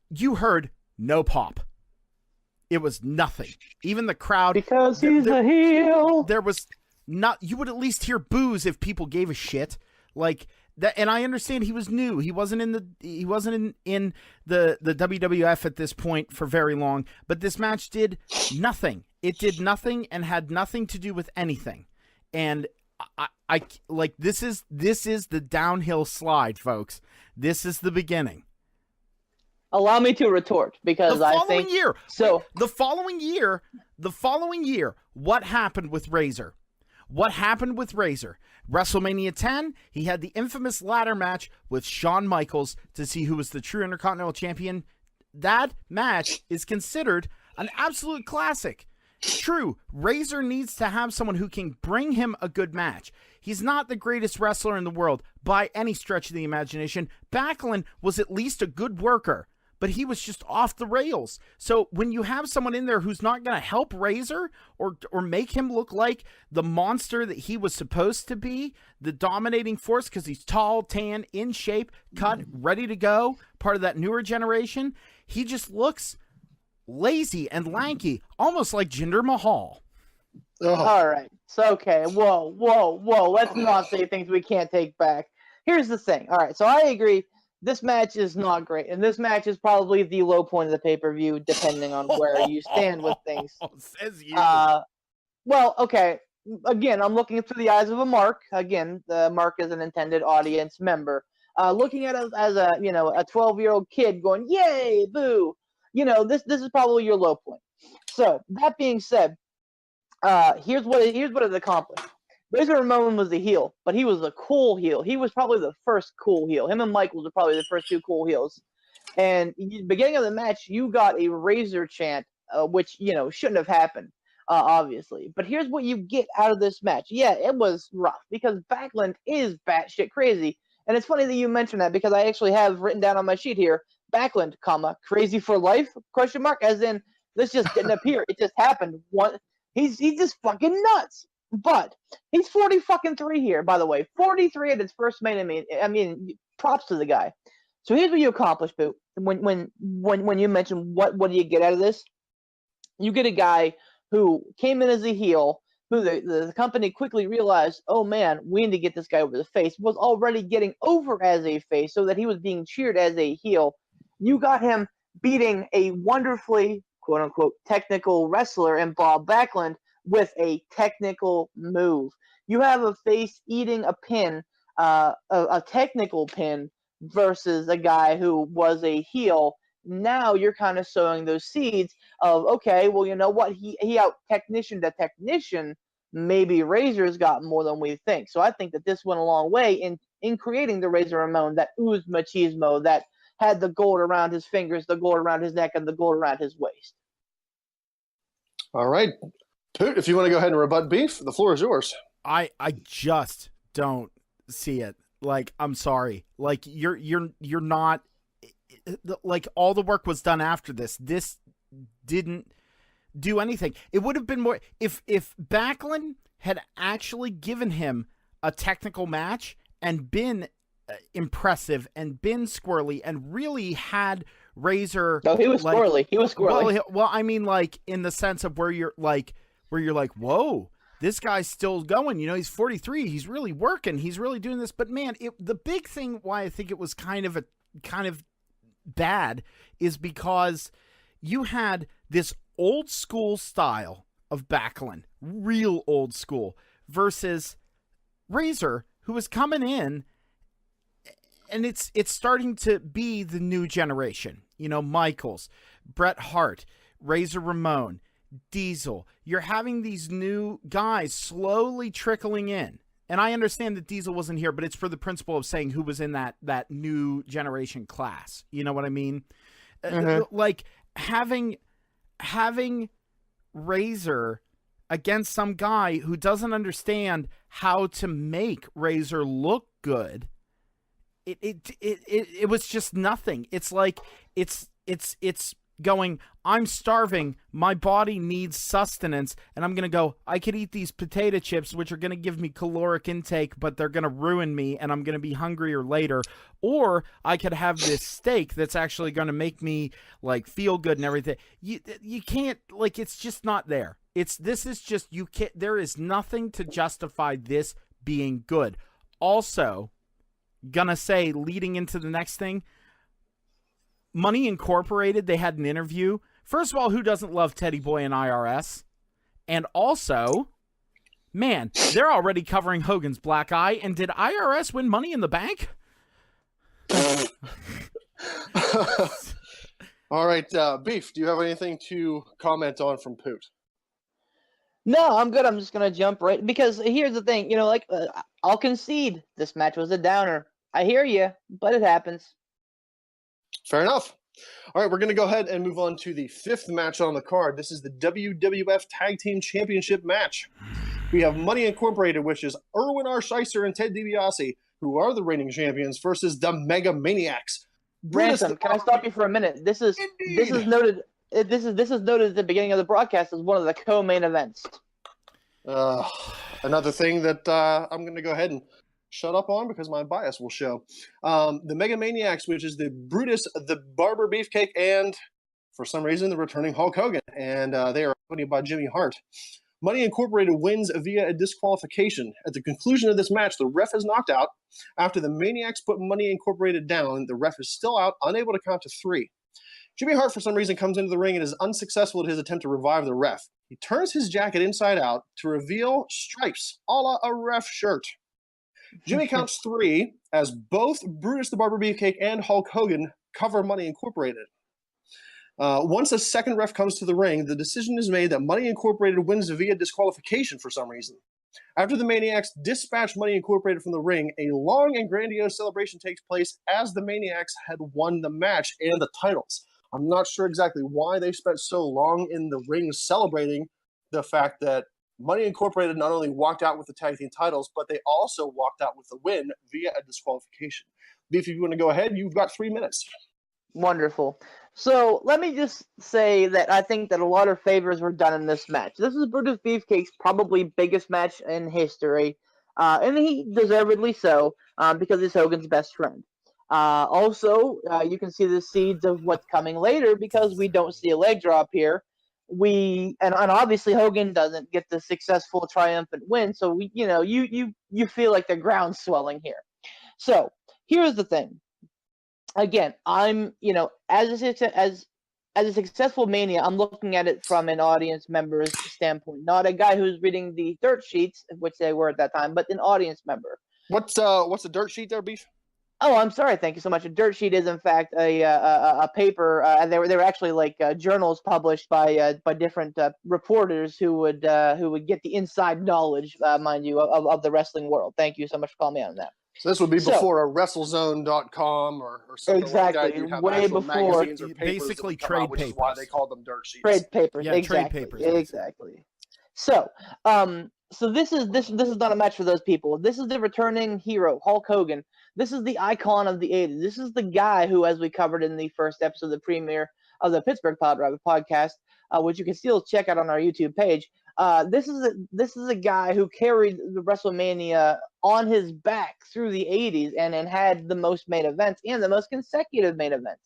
You heard no pop. It was nothing. Even the crowd, because he's a heel. There was not. You would at least hear boos if people gave a shit like that. And I understand he was new. He wasn't in the WWF at this point for very long. But this match did nothing. It did nothing and had nothing to do with anything. And I like this is the downhill slide, folks. This is the beginning. Allow me to retort, because I think the following year, what happened with Razor? WrestleMania 10, he had the infamous ladder match with Shawn Michaels to see who was the true Intercontinental Champion. That match is considered an absolute classic. True, Razor needs to have someone who can bring him a good match. He's not the greatest wrestler in the world by any stretch of the imagination. Backlund was at least a good worker, but he was just off the rails. So when you have someone in there who's not going to help Razor or make him look like the monster that he was supposed to be, the dominating force because he's tall, tan, in shape, cut, ready to go, part of that newer generation, he just looks lazy and lanky, almost like Jinder Mahal. Oh. All right. So, okay. Whoa. Let's not say things we can't take back. Here's the thing. All right. So I agree. This match is not great. And this match is probably the low point of the pay-per-view, depending on where you stand with things. Says you. Well, okay. Again, I'm looking through the eyes of a Mark. Again, the Mark is an intended audience member. Looking at it as a 12-year-old kid going, yay, boo. This is probably your low point. So that being said, here's what it accomplished. Razor Ramon was the heel, but he was a cool heel. He was probably the first cool heel. Him and Michaels were probably the first two cool heels. And beginning of the match, you got a Razor chant, which shouldn't have happened, obviously. But here's what you get out of this match. Yeah, it was rough because Backlund is batshit crazy. And it's funny that you mentioned that because I actually have written down on my sheet here, Backlund, crazy for life, ? As in, this just didn't appear. It just happened. He's just fucking nuts. But he's 43 here, by the way. 43 at his first main. I mean, props to the guy. So here's what you accomplish, Poot. When you mention what do you get out of this? You get a guy who came in as a heel, who the company quickly realized, oh man, we need to get this guy over the face, was already getting over as a face so that he was being cheered as a heel. You got him beating a wonderfully, quote unquote, technical wrestler in Bob Backlund with a technical move. You have a face eating a pin, a technical pin, versus a guy who was a heel. Now you're kind of sowing those seeds of, okay, well, you know what? He out technicianed a technician. Maybe Razor's got more than we think. So I think that this went a long way in creating the Razor Ramon, that oozed machismo, that had the gold around his fingers, the gold around his neck, and the gold around his waist. All right. Poot, if you want to go ahead and rebut Beef, the floor is yours. I just don't see it. Like, I'm sorry. Like, you're not, like, all the work was done after this. This didn't do anything. It would have been more if Backlund had actually given him a technical match and been impressive and been squirrely and really had Razor. No, he was squirrely. He was squirrely. Well, I mean, like, in the sense of where you're like, whoa, this guy's still going. He's 43. He's really working. He's really doing this. But man, the big thing why I think it was kind of bad is because you had this old school style of Backlund, real old school, versus Razor, who was coming in, and it's starting to be the new generation. Michaels, Bret Hart, Razor Ramon, Diesel. You're having these new guys slowly trickling in. And I understand that Diesel wasn't here, but it's for the principle of saying who was in that new generation class. You know what I mean? Mm-hmm. Like having Razor against some guy who doesn't understand how to make Razor look good. It was just nothing. It's like it's going, I'm starving, my body needs sustenance, and I'm going to go, I could eat these potato chips, which are going to give me caloric intake, but they're going to ruin me, and I'm going to be hungrier later. Or I could have this steak that's actually going to make me, like, feel good and everything. You can't, like, it's just not there. There is nothing to justify this being good. Also, gonna say, leading into the next thing, Money Incorporated, they had an interview. First of all, who doesn't love Teddy Boy and IRS? And also, man, they're already covering Hogan's black eye. And did IRS win Money in the Bank? All right, Beef, do you have anything to comment on from Poot? No, I'm good. I'm just gonna jump right because here's the thing. I'll concede this match was a downer. I hear you, but it happens. Fair enough. All right, we're going to go ahead and move on to the fifth match on the card. This is the WWF Tag Team Championship match. We have Money Incorporated, which is Erwin R. Scheiser and Ted DiBiase, who are the reigning champions, versus the Mega Maniacs. Ransom, can I stop you for a minute? This is noted. This is noted at the beginning of the broadcast as one of the co-main events. Another thing that I'm going to go ahead and shut up on because my bias will show. The Mega Maniacs, which is the Brutus, the Barber Beefcake, and for some reason the returning Hulk Hogan, and they are accompanied by Jimmy Hart. Money Incorporated wins via a disqualification. At the conclusion of this match, the ref is knocked out. After the Maniacs put Money Incorporated down, the ref is still out, unable to count to 3. Jimmy Hart, for some reason, comes into the ring and is unsuccessful at his attempt to revive the ref. He turns his jacket inside out to reveal stripes, a la a ref shirt. Jimmy counts 3 as both Brutus the Barber Beefcake and Hulk Hogan cover Money Incorporated. Once a second ref comes to the ring, the decision is made that Money Incorporated wins via disqualification for some reason. After the Maniacs dispatch Money Incorporated from the ring, a long and grandiose celebration takes place as the Maniacs had won the match and the titles. I'm not sure exactly why they spent so long in the ring celebrating the fact that Money Incorporated not only walked out with the tag team titles, but they also walked out with the win via a disqualification. Beef, if you want to go ahead, you've got 3 minutes. Wonderful. So let me just say that I think that a lot of favors were done in this match. This is Brutus Beefcake's probably biggest match in history, and he deservedly so because he's Hogan's best friend. Also, you can see the seeds of what's coming later because we don't see a leg drop here. And obviously Hogan doesn't get the successful triumphant win, so you feel like the ground's swelling here. So here's the thing. Again, I'm as a successful Mania, I'm looking at it from an audience member's standpoint, not a guy who's reading the dirt sheets, which they were at that time, but an audience member. What's the dirt sheet there, Beef? Oh, I'm sorry. Thank you so much. A dirt sheet is, in fact, a paper. They were actually like journals published by different reporters who would get the inside knowledge, mind you, of the wrestling world. Thank you so much for calling me on that. So this would be before a WrestleZone.com or something exactly, like that. You'd have way actual before magazines or papers basically that would come trade out, which papers. is why they called them dirt sheets. Trade papers. Yeah, exactly. trade papers. Exactly. So, so this is not a match for those people. This is the returning hero, Hulk Hogan. This is the icon of the 80s. This is the guy who, as we covered in the first episode of the premiere of the Pittsburgh Piledriver podcast, which you can still check out on our YouTube page. This is a guy who carried the Wrestlemania on his back through the 80s and had the most main events and the most consecutive main events.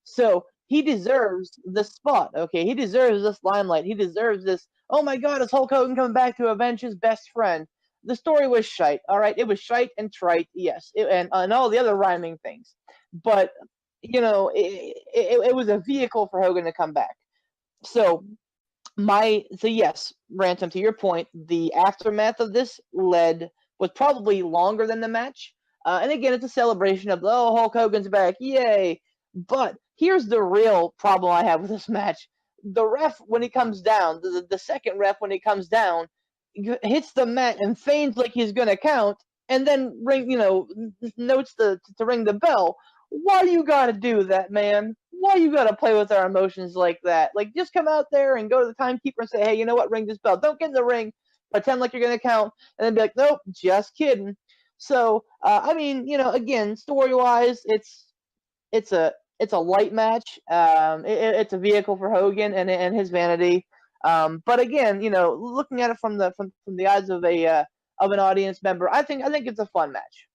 So he deserves the spot. Okay, he deserves this limelight. He deserves this. Oh my God, is Hulk Hogan coming back to avenge his best friend? The story was shite. All right, it was shite and trite. Yes, and all the other rhyming things. But it was a vehicle for Hogan to come back. So yes, Ransom, to your point, the aftermath of this was probably longer than the match. And again, it's a celebration of, oh, Hulk Hogan's back, yay. But here's the real problem I have with this match. The ref, when he comes down, the second ref, when he comes down, hits the mat and feigns like he's going to count, and then notes to ring the bell. Why you got to do that, man? Why you got to play with our emotions like that? Like, just come out there and go to the timekeeper and say, hey, you know what? Ring this bell. Don't get in the ring. Pretend like you're going to count, and then be like, nope, just kidding. So, again, story-wise, it's it's a light match. It's a vehicle for Hogan and his vanity. But again, looking at it from the eyes of an audience member, I think it's a fun match.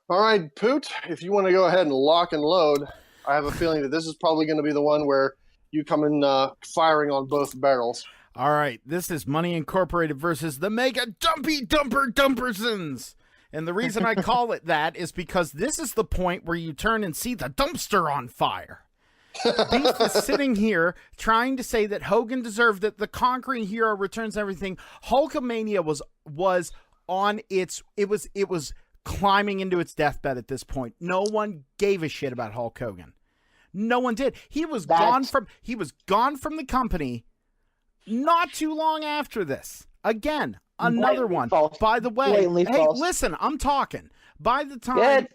All right, Poot, if you want to go ahead and lock and load, I have a feeling that this is probably going to be the one where you come in firing on both barrels. All right, this is Money Incorporated versus the Mega Dumpy Dumpersons. And the reason I call it that is because this is the point where you turn and see the dumpster on fire. Beef is sitting here trying to say that Hogan deserved it. The Conquering Hero returns everything. Hulkamania was on its it was climbing into its deathbed at this point. No one gave a shit about Hulk Hogan. No one did. He was gone from the company not too long after this. Again, another one. False. By the way, Blatantly hey, false. listen, I'm talking. By the time,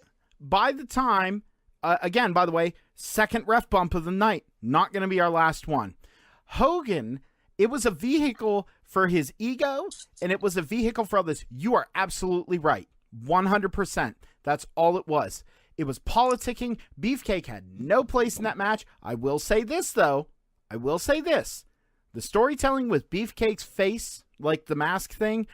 again, by the way, second ref bump of the night. Not going to be our last one. Hogan, it was a vehicle for his ego, and it was a vehicle for all this. You are absolutely right. 100%. That's all it was. It was politicking. Beefcake had no place in that match. I will say this, though. The storytelling with Beefcake's face, like the mask thing,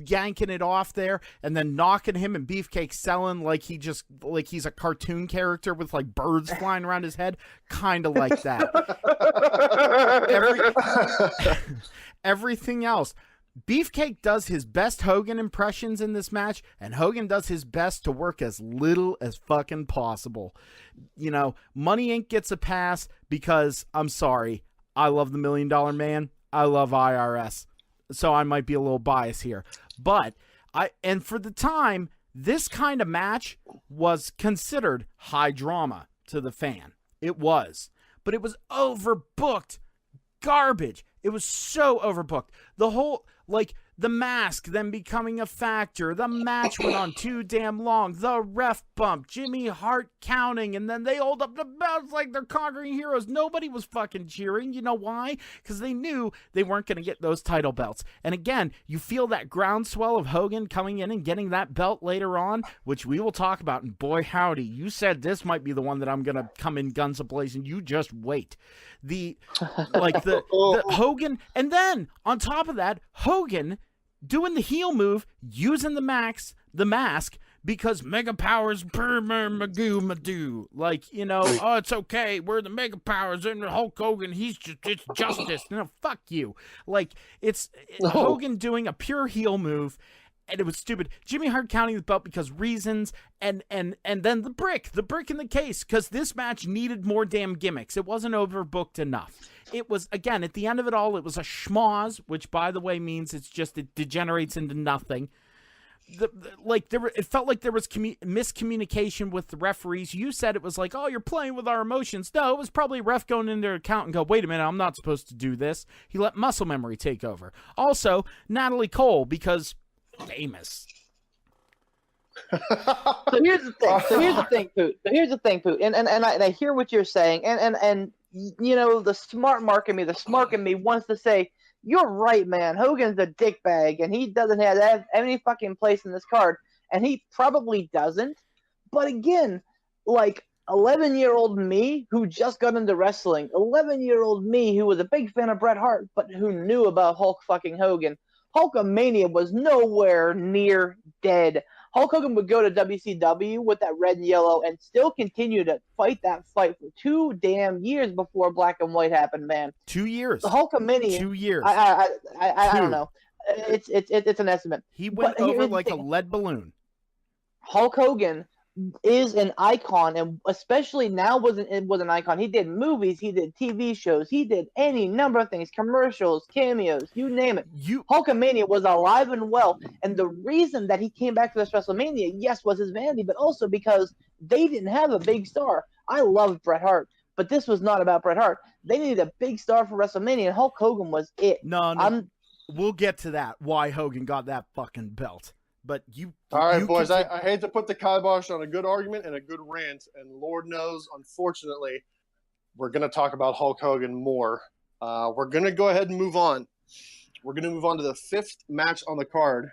yanking it off there and then knocking him, and Beefcake selling like he's a cartoon character with like birds flying around his head, kind of like that. Everything else. Beefcake does his best Hogan impressions in this match, and Hogan does his best to work as little as fucking possible. Money Inc. gets a pass because, I'm sorry, I love the $1 Million Man. I love IRS. So I might be a little biased here. But, for the time, this kind of match was considered high drama to the fan. It was. But it was overbooked. Garbage. It was so overbooked. The whole, the mask then becoming a factor. The match went on too damn long. The ref bump. Jimmy Hart counting. And then they hold up the belts like they're conquering heroes. Nobody was fucking cheering. You know why? Because they knew they weren't going to get those title belts. And again, you feel that groundswell of Hogan coming in and getting that belt later on, which we will talk about. And boy, howdy, you said this might be the one that I'm going to come in guns a-blazing. You just wait. The Hogan, and then on top of that, Hogan doing the heel move, using the mask, because Mega Powers per Magoo Madoo. Oh, it's okay. We're the Mega Powers and Hulk Hogan. It's justice. No, fuck you. It's Hogan doing a pure heel move. And it was stupid. Jimmy Hart counting the belt because reasons, and then the brick in the case, because this match needed more damn gimmicks. It wasn't overbooked enough. It was, again, at the end of it all, it was a schmoz, which, by the way, means it degenerates into nothing. It felt like there was miscommunication with the referees. You said it was like, oh, you're playing with our emotions. No, it was probably a ref going in their account and go, wait a minute, I'm not supposed to do this. He let muscle memory take over. Also, Natalie Cole, because famous. So here's the thing, Poot. And I hear what you're saying, and the smart mark in me wants to say, you're right, man. Hogan's a dickbag, and he doesn't have any fucking place in this card, and he probably doesn't. But again, 11-year-old me who just got into wrestling, 11-year-old me who was a big fan of Bret Hart, but who knew about Hulk fucking Hogan. Hulkamania was nowhere near dead. Hulk Hogan would go to WCW with that red and yellow and still continue to fight that fight for 2 damn years before Black and White happened, man. 2 years. The Hulkamania. 2 years. I don't know. It's an estimate. He went over like a lead balloon. Hulk Hogan is an icon, and especially now was an icon. He did movies, he did TV shows, he did any number of things, commercials, cameos, you name it. Hulkamania was alive and well, and the reason that he came back to this WrestleMania, yes, was his vanity, but also because they didn't have a big star. I love Bret Hart, but this was not about Bret Hart. They needed a big star for WrestleMania, and Hulk Hogan was it. No. We'll get to that, why Hogan got that fucking belt. But all right, boys, I hate to put the kibosh on a good argument and a good rant, and Lord knows, unfortunately, we're going to talk about Hulk Hogan more. We're going to go ahead and move on. We're going to move on to the 5th match on the card.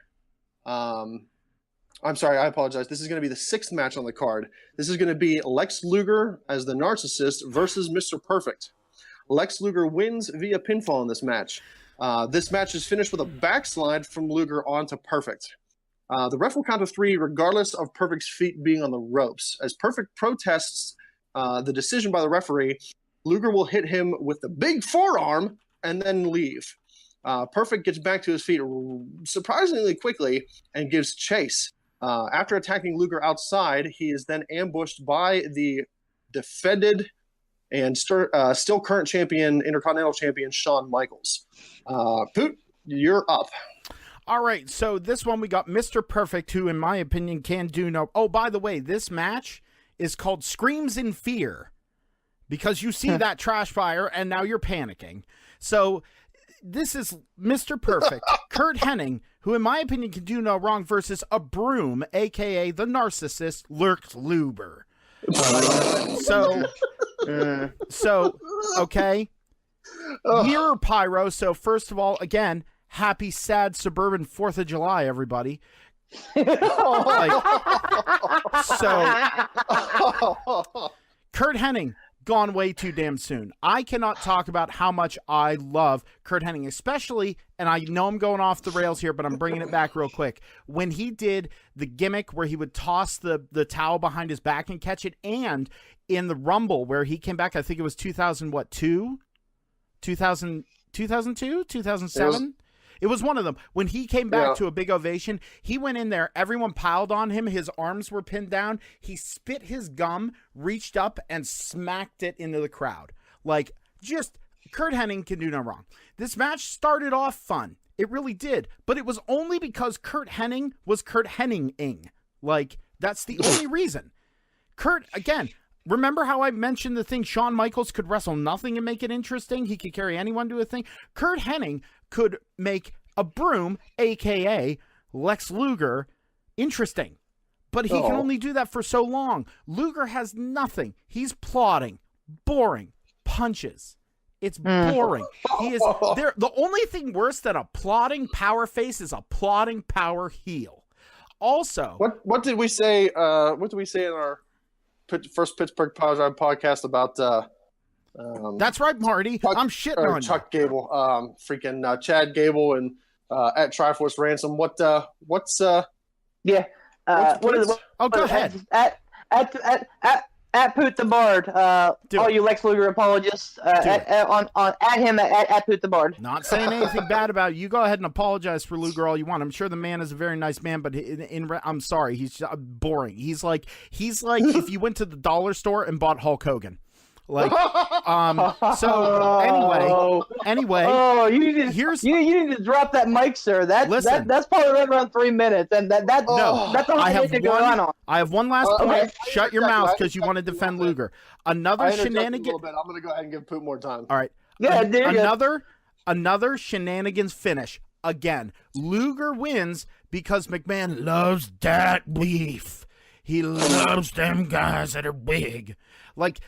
I'm sorry, I apologize. This is going to be the 6th match on the card. This is going to be Lex Luger as the Narcissist versus Mr. Perfect. Lex Luger wins via pinfall in this match. This match is finished with a backslide from Luger onto Perfect. The ref will count to 3 regardless of Perfect's feet being on the ropes. As Perfect protests the decision by the referee, Luger will hit him with the big forearm and then leave. Perfect gets back to his feet surprisingly quickly and gives chase. After attacking Luger outside, he is then ambushed by the defended and still current champion, Intercontinental Champion, Shawn Michaels. Poot, you're up. All right, so this one we got Mr. Perfect, who in my opinion can do no... Oh, by the way, this match is called Screams in Fear because you see that trash fire and now you're panicking. So this is Mr. Perfect, Kurt Hennig, who in my opinion can do no wrong, versus a broom, a.k.a. the Narcissist, Lex Luger. So, okay. Year Pyro. So first of all, again, happy, sad, suburban 4th of July, everybody. Kurt Hennig, gone way too damn soon. I cannot talk about how much I love Kurt Hennig, especially, and I know I'm going off the rails here, but I'm bringing it back real quick. When he did the gimmick where he would toss the towel behind his back and catch it, and in the Rumble where he came back, I think it was 2002? 2007? It was one of them. When he came back to a big ovation, he went in there. Everyone piled on him. His arms were pinned down. He spit his gum, reached up, and smacked it into the crowd. Like, just, Kurt Hennig can do no wrong. This match started off fun. It really did. But it was only because Kurt Hennig was Kurt Hennig-ing. Like, that's the only reason. Kurt, again... Remember how I mentioned the thing Shawn Michaels could wrestle nothing and make it interesting? He could carry anyone to a thing. Kurt Hennig could make a broom, a.k.a. Lex Luger, interesting. But he can only do that for so long. Luger has nothing. He's plodding, boring, punches. It's boring. He is there. The only thing worse than a plodding power face is a plodding power heel. Also, what did we say? What did we say in our first Pittsburgh podcast about that's right, Marty. I'm shitting on Chuck Gable, freaking Chad Gable, and at Triforce Ransom. What is go ahead. At Poot the Bard, all you Lex Luger apologists, at him at Poot the Bard. Not saying anything bad about it. You go ahead and apologize for Luger all you want. I'm sure the man is a very nice man, but I'm sorry, he's boring. He's like if you went to the dollar store and bought Hulk Hogan. Like, so anyway. Oh, you need to drop that mic, sir. That's probably right around 3 minutes, and that's all I need to go on. I have one last point. Okay. Shut your mouth because you want to defend Luger. Another shenanigan. I'm going to go ahead and give Poot more time. All right. Yeah, another shenanigans finish. Again, Luger wins because McMahon loves that beef. He loves them guys that are big. Like,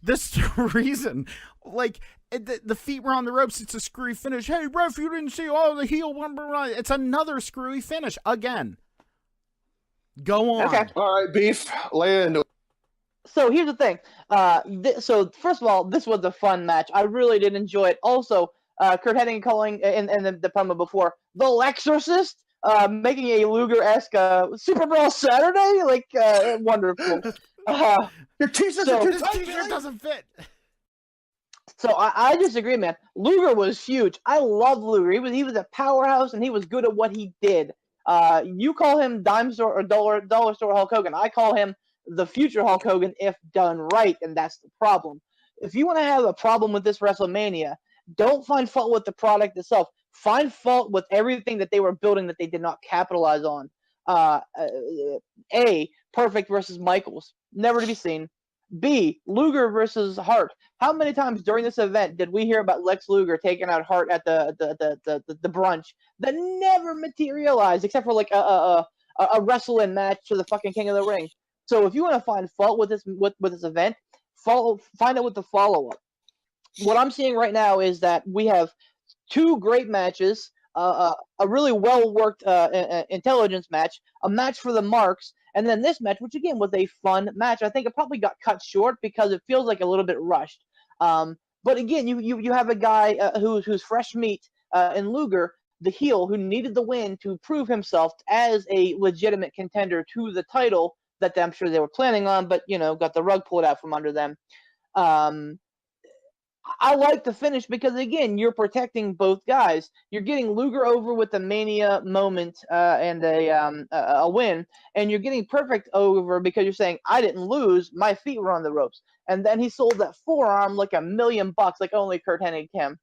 this reason. Like, the feet were on the ropes. It's a screwy finish. Hey, ref, you didn't see all the heel. It's another screwy finish. Again. Go on. Okay. All right, beef. Lay into it. So here's the thing. So first of all, this was a fun match. I really did enjoy it. Also, Kurt Hennig calling in the promo before the Lexorcist, making a Luger-esque Super Brawl Saturday, like wonderful. Your t-shirt doesn't fit. So I disagree, man. Luger was huge. I love Luger. He was a powerhouse, and he was good at what he did. You call him dime store or dollar store Hulk Hogan. I call him the future Hulk Hogan if done right, and that's the problem. If you want to have a problem with this WrestleMania, don't find fault with the product itself. Find fault with everything that they were building that they did not capitalize on. A, Perfect versus Michaels, never to be seen. B, Luger versus Hart. How many times during this event did we hear about Lex Luger taking out Hart at the brunch that never materialized except for like a wrestling match to the fucking King of the Ring? So if you want to find fault with this event, find it with the follow-up. What I'm seeing right now is that we have two great matches. a really well worked intelligence match, a match for the marks, and then this match, which again was a fun match. I think it probably got cut short because it feels like a little bit rushed. But again, you have a guy who's fresh meat in Luger, the heel, who needed the win to prove himself as a legitimate contender to the title that I'm sure they were planning on, but got the rug pulled out from under them. I like the finish because, again, you're protecting both guys. You're getting Luger over with the Mania moment and a win, and you're getting Perfect over because you're saying, I didn't lose, my feet were on the ropes. And then he sold that forearm like $1 million, like only Kurt Hennig can.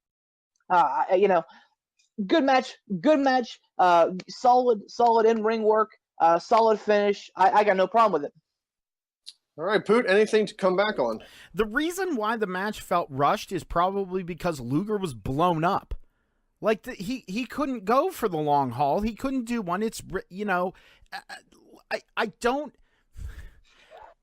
Good match, solid in-ring work, solid finish. I got no problem with it. All right, Poot, anything to come back on? The reason why the match felt rushed is probably because Luger was blown up. Like, he couldn't go for the long haul. He couldn't do one. It's, I don't...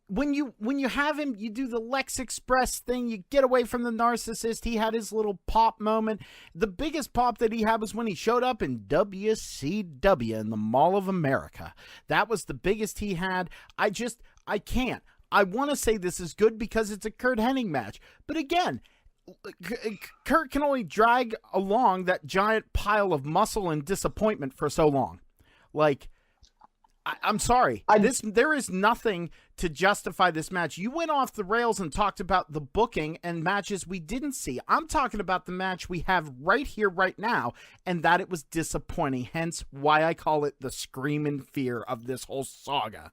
When you have him, you do the Lex Express thing. You get away from the narcissist. He had his little pop moment. The biggest pop that he had was when he showed up in WCW in the Mall of America. That was the biggest he had. I can't. I want to say this is good because it's a Kurt Hennig match. But again, Kurt can only drag along that giant pile of muscle and disappointment for so long. Like, I'm sorry. There is nothing to justify this match. You went off the rails and talked about the booking and matches we didn't see. I'm talking about the match we have right here, right now, and that it was disappointing. Hence why I call it the screaming fear of this whole saga.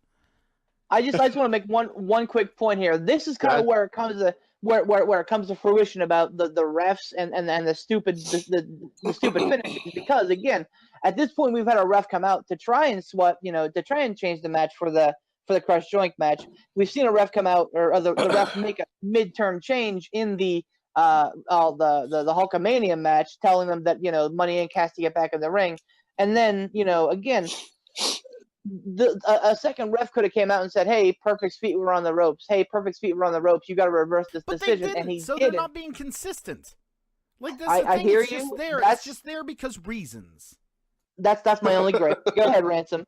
I just want to make one quick point here. This is kind of where it comes to where it comes to fruition about the refs and the stupid the stupid finishes, because again, at this point we've had a ref come out to try and to try and change the match for the Crush Joint match. We've seen a ref come out or the ref make a midterm change in the Hulkamania match, telling them that Money Inc. has to get back in the ring, and then again. A second ref could have came out and said, "Hey, Perfect's feet were on the ropes. Hey, Perfect's feet were on the ropes. You got to reverse this decision." And he so didn't. They're not being consistent. Like this, I hear it's you. Just there. It's just there because reasons. That's my only gripe. Go ahead, Ransom.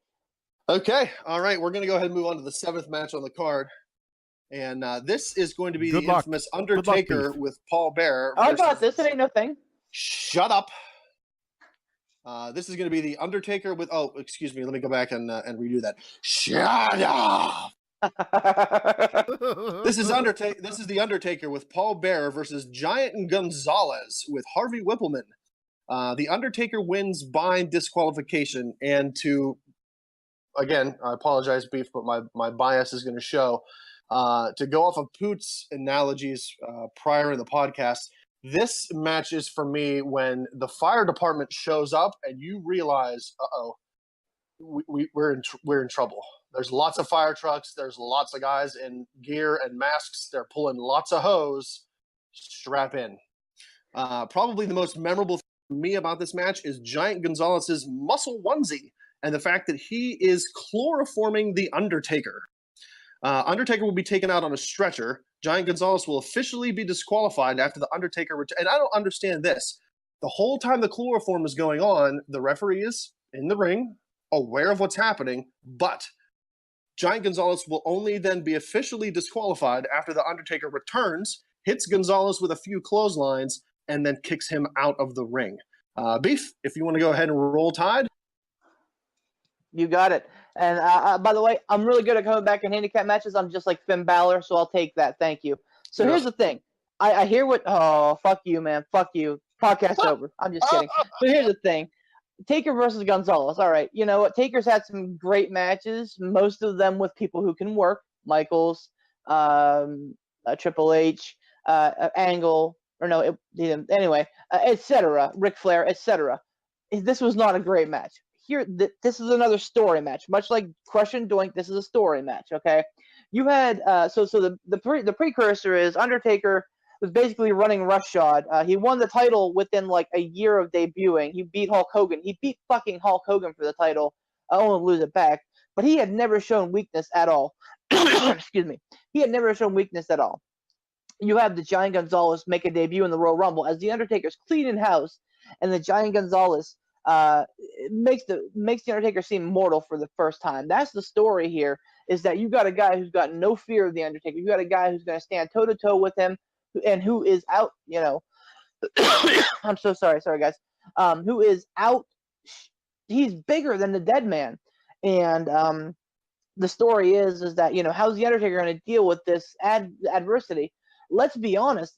Okay, all right. We're gonna go ahead and move on to the 7th match on the card, and this is going to be Good the luck. infamous Undertaker with Paul Bearer. I got this. It ain't no thing. Shut up. This is going to be the Undertaker with. Oh, excuse me. Let me go back and redo that. Shut up. This is the Undertaker with Paul Bearer versus Giant Gonzalez with Harvey Whippleman. The Undertaker wins by disqualification, and again, I apologize, Beef, but my bias is going to show. To go off of Poot's analogies prior in the podcast. This match is for me when the fire department shows up and you realize, we're in trouble. There's lots of fire trucks. There's lots of guys in gear and masks. They're pulling lots of hose. Strap in. Probably the most memorable thing for me about this match is Giant Gonzalez's muscle onesie and the fact that he is chloroforming the Undertaker. Undertaker will be taken out on a stretcher. Giant Gonzalez will officially be disqualified after the Undertaker and I don't understand this. The whole time the chloroform is going on, the referee is in the ring, aware of what's happening, but Giant Gonzalez will only then be officially disqualified after the Undertaker returns, hits Gonzalez with a few clotheslines, and then kicks him out of the ring. Beef, if you want to go ahead and roll Tide. You got it. And by the way, I'm really good at coming back in handicap matches. I'm just like Finn Balor, so I'll take that. Thank you. So here's the thing. I hear what. Oh, fuck you, man. Fuck you. Podcast over. I'm just kidding. So here's the thing. Taker versus Gonzalez. All right. You know what? Taker's had some great matches, most of them with people who can work. Michaels, Triple H, Angle, or no, anyway, etc. Ric Flair, etc. This was not a great match. Here, this is another story match, much like Crush and Doink. This is a story match. Okay, you had so the precursor is Undertaker was basically running roughshod. He won the title within like a year of debuting. He beat Hulk Hogan. He beat fucking Hulk Hogan for the title. I only to lose it back, but he had never shown weakness at all. Excuse me. He had never shown weakness at all. You have the Giant Gonzalez make a debut in the Royal Rumble as the Undertaker's cleaning house, and the Giant Gonzalez it makes the Undertaker seem mortal for the first time. That's the story here. Is that you got a guy who's got no fear of the Undertaker. You got a guy who's going to stand toe to toe with him, and who is out. I'm so sorry, guys. Who is out? He's bigger than the Dead Man, and the story is that how's the Undertaker going to deal with this adversity? Let's be honest.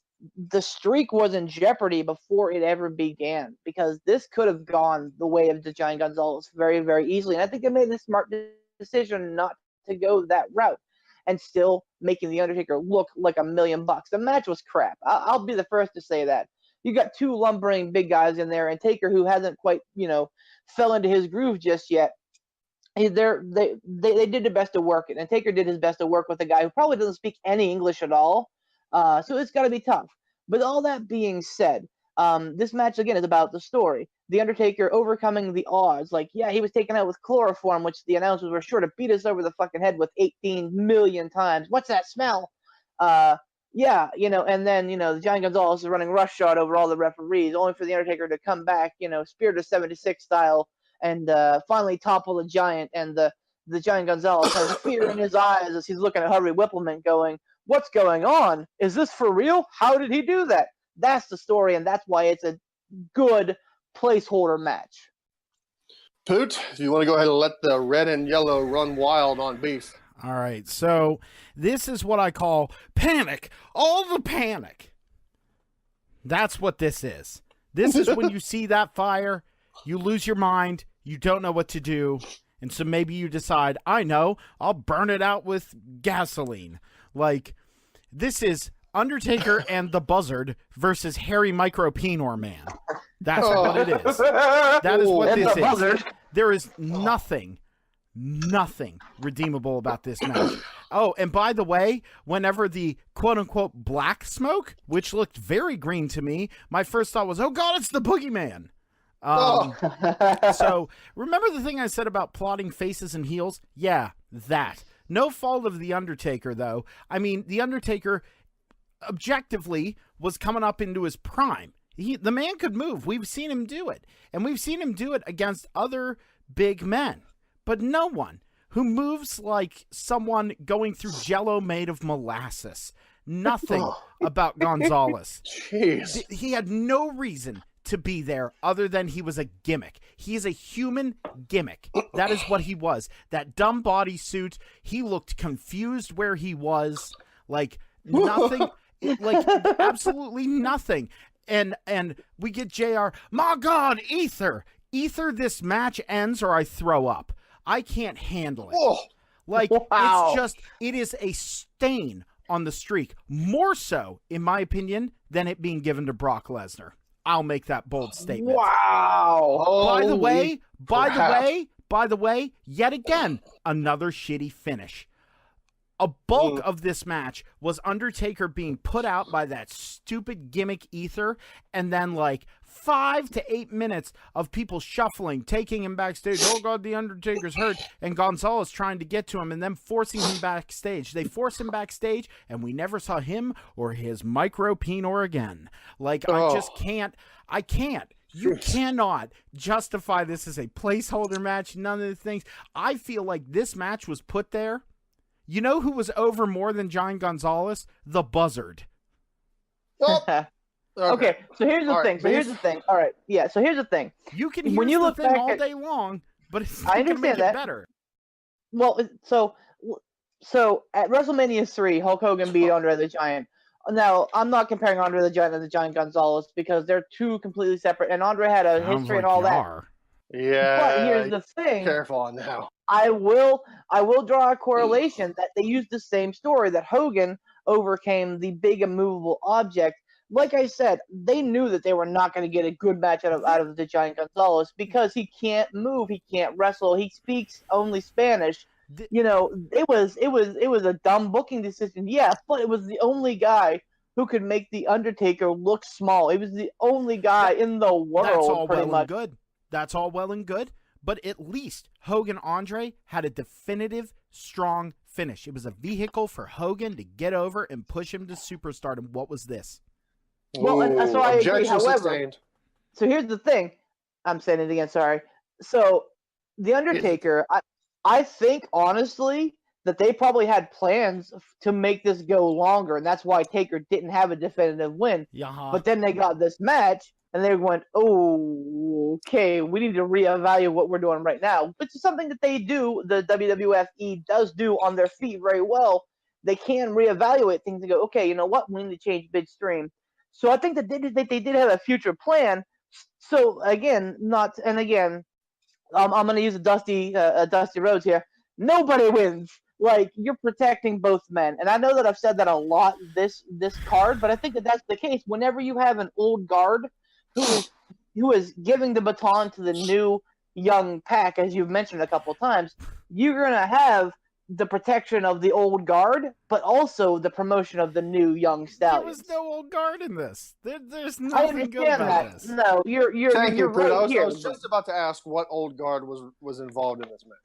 The streak was in jeopardy before it ever began, because this could have gone the way of the Giant Gonzalez very, very easily. And I think they made the smart decision not to go that route, and still making the Undertaker look like $1 million. The match was crap. I'll be the first to say that. You got two lumbering big guys in there, and Taker, who hasn't quite fell into his groove just yet. They did their best to work it, and Taker did his best to work with a guy who probably doesn't speak any English at all. So it's got to be tough. But all that being said, this match, again, is about the story. The Undertaker overcoming the odds. He was taken out with chloroform, which the announcers were sure to beat us over the fucking head with 18 million times. What's that smell? And then, the Giant Gonzalez is running roughshod over all the referees, only for the Undertaker to come back, Spirit of 76 style, and finally topple the Giant. And the Giant Gonzalez has fear in his eyes as he's looking at Harvey Whippleman going, "What's going on? Is this for real? How did he do that?" That's the story, and that's why it's a good placeholder match. Poot, if you want to go ahead and let the red and yellow run wild on beef. All right, so this is what I call panic. All the panic. That's what this is. This is when you see that fire, you lose your mind, you don't know what to do, and so maybe you decide, I know, I'll burn it out with gasoline. This is Undertaker and the Buzzard versus Harry Micropenor Man. That's what it is. That is what this is. Buzzard. There is nothing redeemable about this match. Oh, and by the way, whenever the quote-unquote black smoke, which looked very green to me, my first thought was, oh God, it's the Boogeyman. So remember the thing I said about plotting faces and heels? Yeah, that. No fault of the Undertaker, though. I mean, the Undertaker objectively was coming up into his prime. The man could move. We've seen him do it. And we've seen him do it against other big men. But no one who moves like someone going through jello made of molasses. Nothing about Gonzalez. Jeez. He had no reason to be there other than he was a gimmick. He is a human gimmick. That is what he was. That dumb bodysuit. He looked confused where he was. Nothing. Absolutely nothing. And we get JR. My God, Ether. Ether, this match ends or I throw up. I can't handle it. Oh. Wow. It is a stain on the streak. More so, in my opinion, than it being given to Brock Lesnar. I'll make that bold statement. Wow. By the way, yet again, another shitty finish. A bulk of this match was Undertaker being put out by that stupid gimmick Ether, and then 5 to 8 minutes of people shuffling, taking him backstage. Oh God, the Undertaker's hurt, and Gonzalez trying to get to him and then forcing him backstage. They forced him backstage, and we never saw him or his Micropenor again. I just can't. I can't. You cannot justify this as a placeholder match. None of the things. I feel like this match was put there. You know who was over more than Giant Gonzalez? The Buzzard. Okay, so here's the thing. All right, yeah, so here's the thing. You can hear the thing all day long, but it's not going to make it better. Well, so at WrestleMania 3, Hulk Hogan beat Andre the Giant. Now, I'm not comparing Andre the Giant and the Giant Gonzalez because they're two completely separate, and Andre had a history and all that. Yeah. But here's the thing. Careful on now. I will draw a correlation that they used the same story, that Hogan overcame the big immovable object. Like I said, they knew that they were not going to get a good match out of the Giant Gonzalez because he can't move, he can't wrestle, he speaks only Spanish. It was a dumb booking decision, yeah, but it was the only guy who could make the Undertaker look small. He was the only guy in the world. That's all pretty well much. And good. That's all well and good. But at least Hogan Andre had a definitive, strong finish. It was a vehicle for Hogan to get over and push him to superstardom. What was this? Well, so I agree. However, sustained. So here's the thing. I'm saying it again. Sorry. So the Undertaker, I think honestly that they probably had plans to make this go longer, and that's why Taker didn't have a definitive win. But then they got this match, and they went, "Oh, okay, we need to reevaluate what we're doing right now," which is something that they do. The WWFE does do on their feet very well. They can reevaluate things and go, "Okay, you know what? We need to change midstream." So I think that they did have a future plan. So again, I'm going to use a Dusty Rhodes here. Nobody wins. Like, you're protecting both men. And I know that I've said that a lot this card, but I think that that's the case. Whenever you have an old guard who is giving the baton to the new young pack, as you've mentioned a couple of times, you're going to have the protection of the old guard, but also the promotion of the new young stallions. There was no old guard in this. There's nothing good about this. No, you're Thank you, right Poot. here. I was just about to ask what old guard was involved in this match.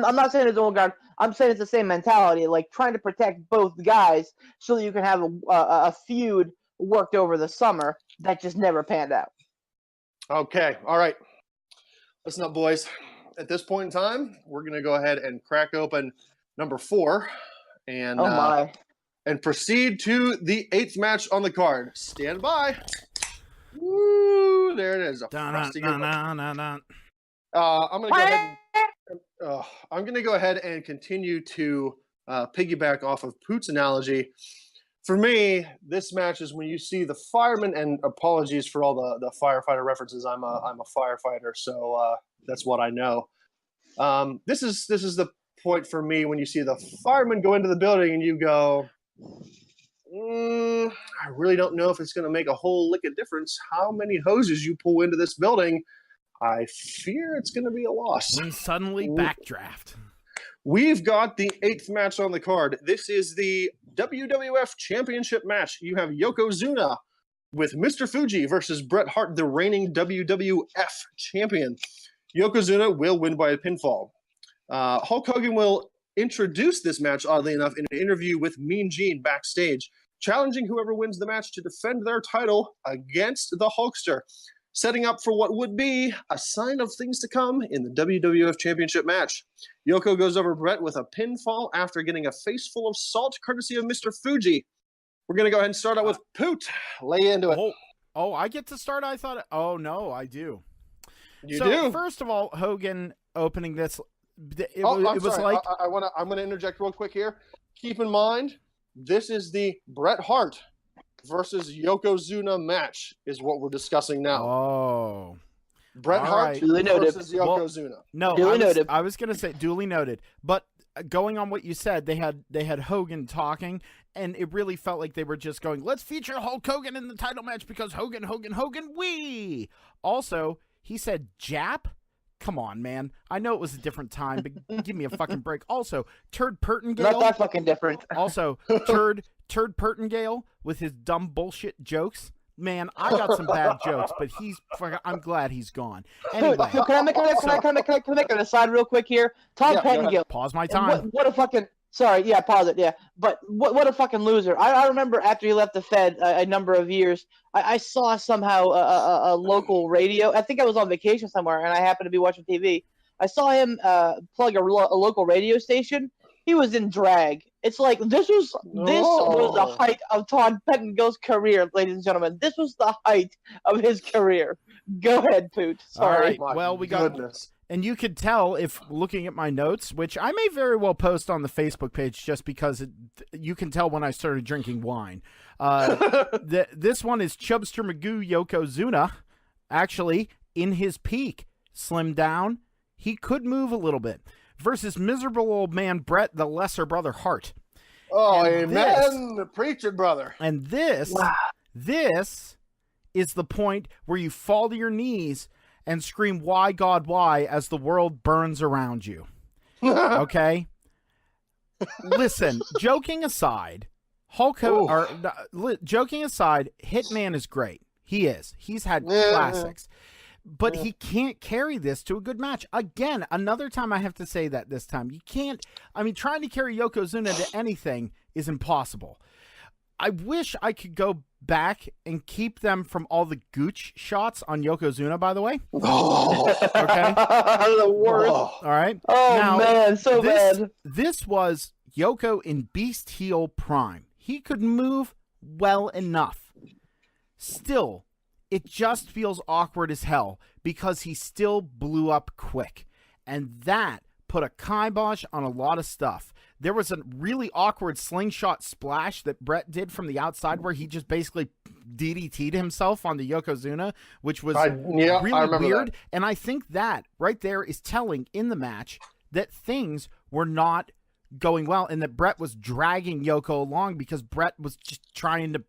I'm not saying it's old guard. I'm saying it's the same mentality, like trying to protect both guys so that you can have a feud worked over the summer that just never panned out. Okay, all right. Listen up, boys. At this point in time, we're going to go ahead and crack open number 4 and and proceed to the 8th match on the card. Stand by. Woo! There it is. I'm going to go ahead and continue to piggyback off of Poot's analogy. For me, this match is when you see the fireman, and apologies for all the firefighter references. I'm a firefighter, so that's what I know. This is the point for me when you see the fireman go into the building and you go, I really don't know if it's going to make a whole lick of difference how many hoses you pull into this building. I fear it's going to be a loss. When suddenly backdraft. We've got the 8th match on the card. This is the WWF Championship match. You have Yokozuna with Mr. Fuji versus Bret Hart, the reigning WWF champion. Yokozuna will win by a pinfall. Hulk Hogan will introduce this match, oddly enough, in an interview with Mean Gene backstage, challenging whoever wins the match to defend their title against the Hulkster, setting up for what would be a sign of things to come in the WWF Championship match. Yoko goes over Bret with a pinfall after getting a face full of salt, courtesy of Mr. Fuji. We're going to go ahead and start out with Poot. Lay into it. Oh, I get to start? I thought, oh, no, I do. You do? First of all, Hogan opening this, it I'm was sorry. like... I'm going to interject real quick here. Keep in mind, this is the Bret Hart versus Yokozuna match is what we're discussing now. Oh. Bret Hart versus Yokozuna. I was going to say duly noted. But going on what you said, they had Hogan talking, and it really felt like they were just going, let's feature Hulk Hogan in the title match because Hogan, wee! Also, he said Jap? Come on, man. I know it was a different time, but give me a fucking break. Also, Turd Pertingale. Not that fucking different. Also, Turd Pertingale with his dumb bullshit jokes. Man, I got some bad jokes, but I'm glad he's gone. Anyway. Can I make an aside real quick here? Tom Pettengill. Pause my time. What a fucking... Sorry, yeah, pause it, yeah. But what a fucking loser. I remember after he left the Fed a number of years, I saw somehow a local radio. I think I was on vacation somewhere, and I happened to be watching TV. I saw him plug a local radio station. He was in drag. It's like, this was the height of Todd Pettengill's career, ladies and gentlemen. This was the height of his career. Go ahead, Poot. Sorry. All right. Well, we got... And you could tell if looking at my notes, which I may very well post on the Facebook page just because you can tell when I started drinking wine. This one is Chubster Magoo Yokozuna, actually in his peak, slimmed down. He could move a little bit. Versus miserable old man Bret, the lesser brother Hart. Oh, amen. Preach it, brother. And this is the point where you fall to your knees and scream, why, God, why, as the world burns around you. Okay? Listen, joking aside, joking aside, Hitman is great. He is. He's had classics. But he can't carry this to a good match. Again, another time I have to say that this time. You can't... I mean, trying to carry Yokozuna to anything is impossible. I wish I could go back and keep them from all the gooch shots on Yokozuna, by the way. Oh, Okay? The worst. oh. All right? Oh, Now, man, so bad. This was Yoko in Beast Heel Prime. He could move well enough. Still, it just feels awkward as hell because he still blew up quick. And that put a kibosh on a lot of stuff. There was a really awkward slingshot splash that Brett did from the outside where he just basically DDT'd himself on the Yokozuna, which was really weird. That. And I think that right there is telling in the match that things were not going well and that Brett was dragging Yoko along because Brett was just trying to,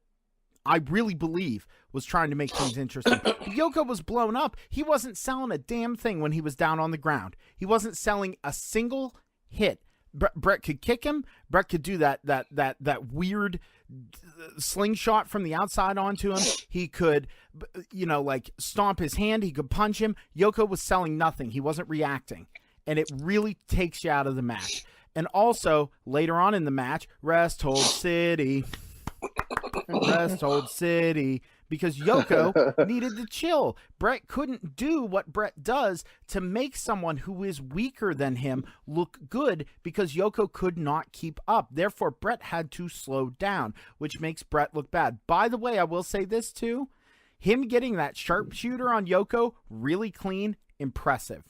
I really believe, was trying to make things interesting. Yoko was blown up. He wasn't selling a damn thing when he was down on the ground. He wasn't selling a single hit. Brett could kick him. Brett could do that weird slingshot from the outside onto him. He could, like stomp his hand. He could punch him. Yoko was selling nothing. He wasn't reacting. And it really takes you out of the match. And also, later on in the match, Rest Hold City. Rest Hold City. Because Yoko needed to chill. Brett couldn't do what Brett does to make someone who is weaker than him look good because Yoko could not keep up. Therefore, Brett had to slow down, which makes Brett look bad. By the way, I will say this too. Him getting that sharpshooter on Yoko, really clean, impressive.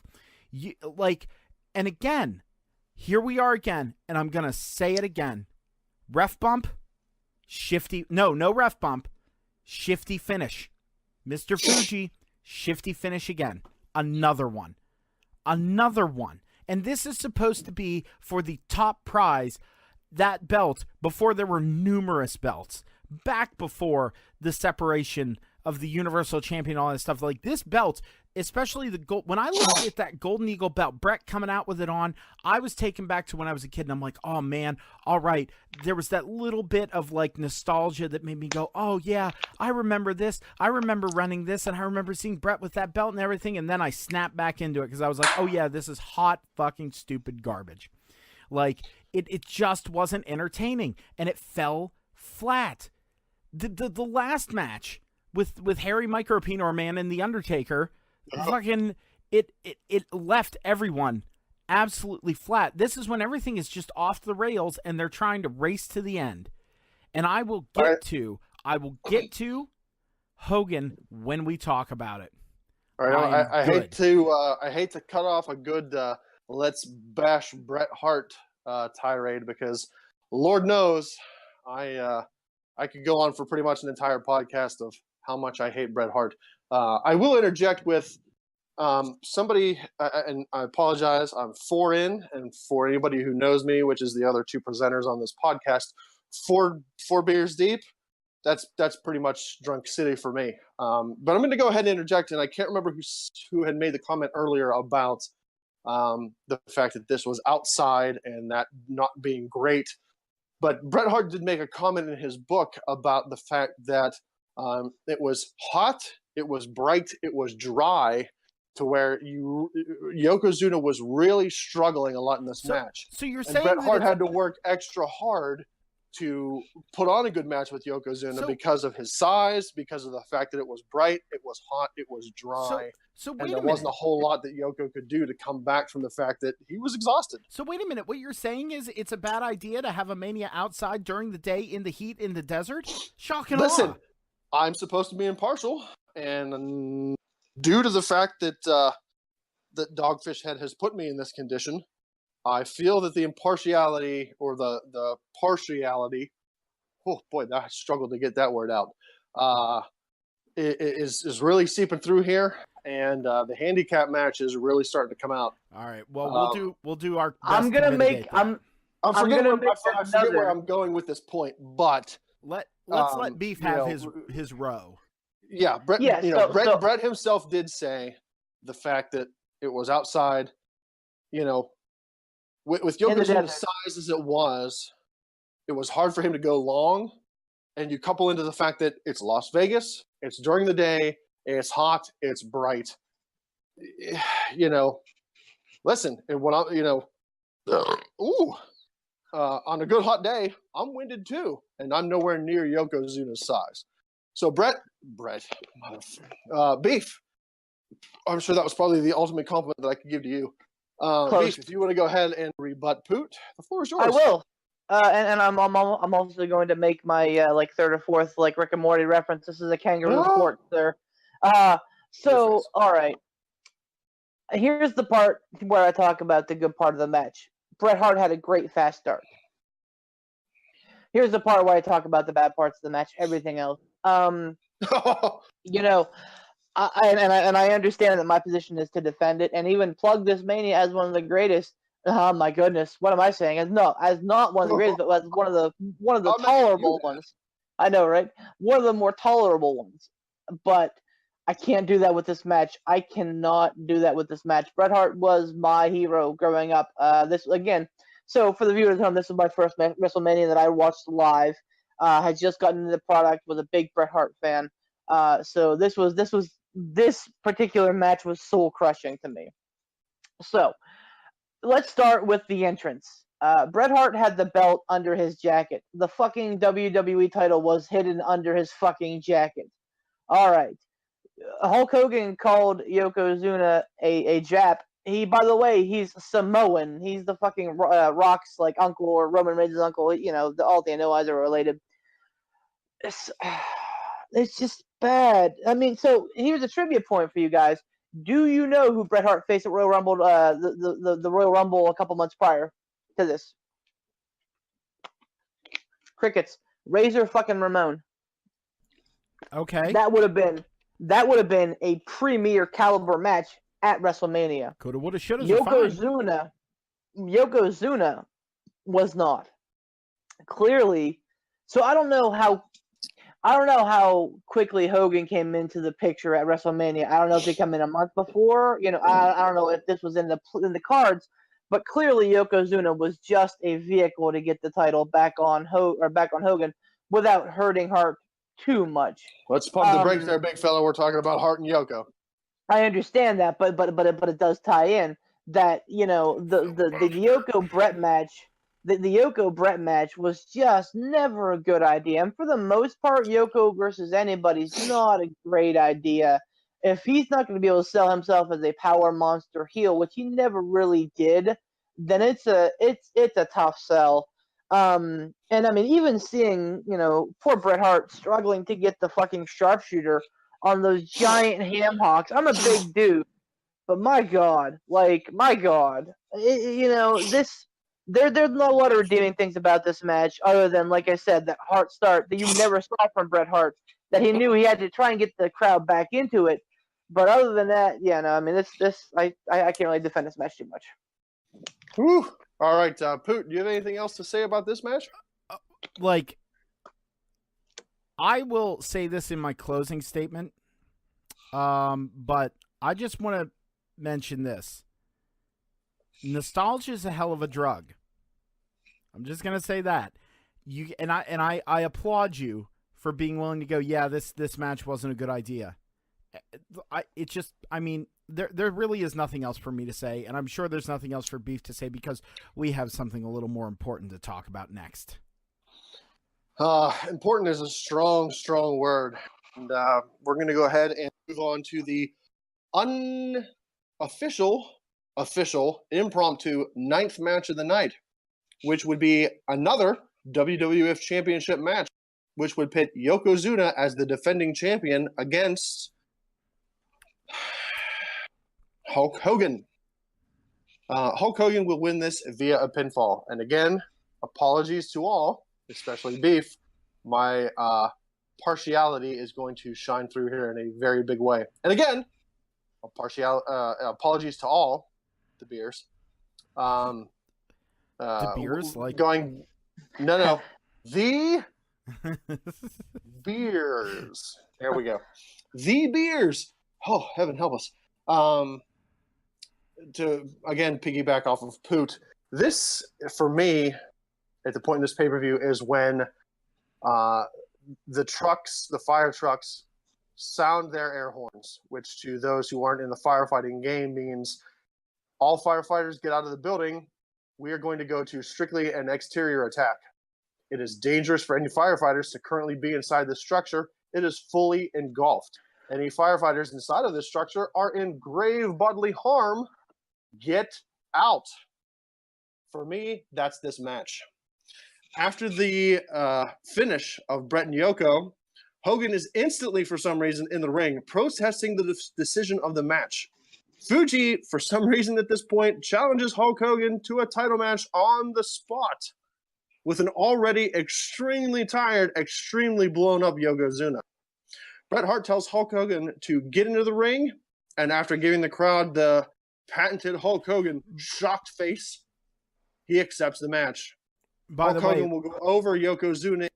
And again, here we are again, and I'm going to say it again. Ref bump, shifty. No ref bump. Shifty finish. Mr. Fuji, shifty finish again. Another one. And this is supposed to be for the top prize, that belt, before there were numerous belts. Back before the separation of the Universal Champion, all that stuff. Like this belt, especially the gold. When I looked at that Golden Eagle belt, Brett coming out with it on, I was taken back to when I was a kid, and I'm like, oh man, all right. There was that little bit of like nostalgia that made me go, oh yeah, I remember this. I remember running this, and I remember seeing Brett with that belt and everything. And then I snapped back into it because I was like, oh yeah, this is hot fucking stupid garbage. Like it just wasn't entertaining, and it fell flat. The last match with Harry Micropino Man and The Undertaker, fucking it left everyone absolutely flat. This is when everything is just off the rails and they're trying to race to the end. And I will get to Hogan when we talk about it. All right, I hate to cut off a good let's bash Bret Hart tirade because Lord knows I could go on for pretty much an entire podcast of how much I hate Bret Hart. I will interject with somebody, and I apologize, I'm 4 in, and for anybody who knows me, which is the other 2 presenters on this podcast, four beers deep, that's pretty much Drunk City for me. But I'm going to go ahead and interject, and I can't remember who had made the comment earlier about the fact that this was outside and that not being great. But Bret Hart did make a comment in his book about the fact that it was hot, it was bright, it was dry, to where Yokozuna was really struggling a lot in this match. So you're and saying Bret Hart had to work extra hard to put on a good match with Yokozuna because of his size, because of the fact that it was bright, it was hot, it was dry. And there wasn't a whole lot that Yoko could do to come back from the fact that he was exhausted. So wait a minute. What you're saying is it's a bad idea to have a Mania outside during the day in the heat in the desert? Shock and awe. Listen, I'm supposed to be impartial, and due to the fact that that Dogfish Head has put me in this condition, I feel that the impartiality or the partiality, oh boy, I struggled to get that word out, is really seeping through here. And the handicap match is really starting to come out. All right. Well, we'll do our best. I forget where I'm going with this point, but let's let Beef have his row. Yeah, Brett himself did say the fact that it was outside. With Yokozuna's size as it was hard for him to go long. And you couple into the fact that it's Las Vegas, it's during the day. It's hot. It's bright. Listen, and when on a good hot day, I'm winded too, and I'm nowhere near Yokozuna's size. So Beef. I'm sure that was probably the ultimate compliment that I could give to you. Beef, if you want to go ahead and rebut Poot, the floor is yours. I will. And I'm also going to make my third or fourth Rick and Morty reference. This is a kangaroo court, sir. So all right. Here's the part where I talk about the good part of the match. Bret Hart had a great fast start. Here's the part where I talk about the bad parts of the match. Everything else. I understand that my position is to defend it and even plug this Mania as one of the greatest. Oh my goodness, what am I saying? As not one of the greatest, but as one of the tolerable ones. I know, right? One of the more tolerable ones. But I can't do that with this match. I cannot do that with this match. Bret Hart was my hero growing up. This again. So for the viewers at home, this was my first WrestleMania that I watched live. Had just gotten into the product. Was a big Bret Hart fan. So this particular match was soul crushing to me. So let's start with the entrance. Bret Hart had the belt under his jacket. The fucking WWE title was hidden under his fucking jacket. All right. Hulk Hogan called Yokozuna a Jap. By the way, he's Samoan. He's the fucking Rock's uncle or Roman Reigns' uncle. All the Anoa's are related. It's just bad. I mean, so here's a trivia point for you guys. Do you know who Bret Hart faced at Royal Rumble? The Royal Rumble a couple months prior to this. Crickets. Razor fucking Ramon. Okay. That would have been a premier caliber match at WrestleMania. Coulda, woulda, shoulda. Yokozuna was not. Clearly. So I don't know how quickly Hogan came into the picture at WrestleMania. I don't know if he came in a month before. I don't know if this was in the cards, but clearly Yokozuna was just a vehicle to get the title back on Hogan without hurting Hart too much. Let's pump the brakes there, big fella. We're talking about Hart and Yoko. I understand that, but it does tie in that the Yoko Brett match. The Yoko Brett match was just never a good idea. And for the most part, Yoko versus anybody's not a great idea. If he's not going to be able to sell himself as a power monster heel, which he never really did, then it's a tough sell. And I mean, even seeing, poor Bret Hart struggling to get the fucking sharpshooter on those giant ham hocks. I'm a big dude, but my God, There's not a lot of redeeming things about this match other than, like I said, that Hart start that you never saw from Bret Hart, that he knew he had to try and get the crowd back into it. But other than that, I can't really defend this match too much. Whew. All right, Poot, do you have anything else to say about this match? I will say this in my closing statement, but I just want to mention this. Nostalgia is a hell of a drug. I'm just gonna say that. I applaud you for being willing to go, yeah, this match wasn't a good idea. There really is nothing else for me to say, and I'm sure there's nothing else for Beef to say because we have something a little more important to talk about next. Important is a strong, strong word. And we're gonna go ahead and move on to the unofficial impromptu 9th match of the night, which would be another WWF Championship match, which would pit Yokozuna as the defending champion against Hulk Hogan. Hulk Hogan will win this via a pinfall. And again, apologies to all, especially Beef. My partiality is going to shine through here in a very big way. And again, apologies to all the beers. The beers? No. The beers. There we go. The beers. Oh, heaven help us. To, again, piggyback off of Poot, this, for me, at the point in this pay-per-view, is when the fire trucks, sound their air horns, which to those who aren't in the firefighting game means all firefighters get out of the building. We are going to go to strictly an exterior attack. It is dangerous for any firefighters to currently be inside the structure. it is fully engulfed. Any firefighters inside of this structure are in grave bodily harm. Get out. For me, that's this match. After the finish of Brett and Yoko, Hogan is instantly, for some reason, in the ring, protesting the decision of the match. Fuji, for some reason at this point, challenges Hulk Hogan to a title match on the spot with an already extremely tired, extremely blown up Yokozuna. Bret Hart tells Hulk Hogan to get into the ring, and after giving the crowd the patented Hulk Hogan shocked face, he accepts the match. Hulk Hogan will go over Yokozuna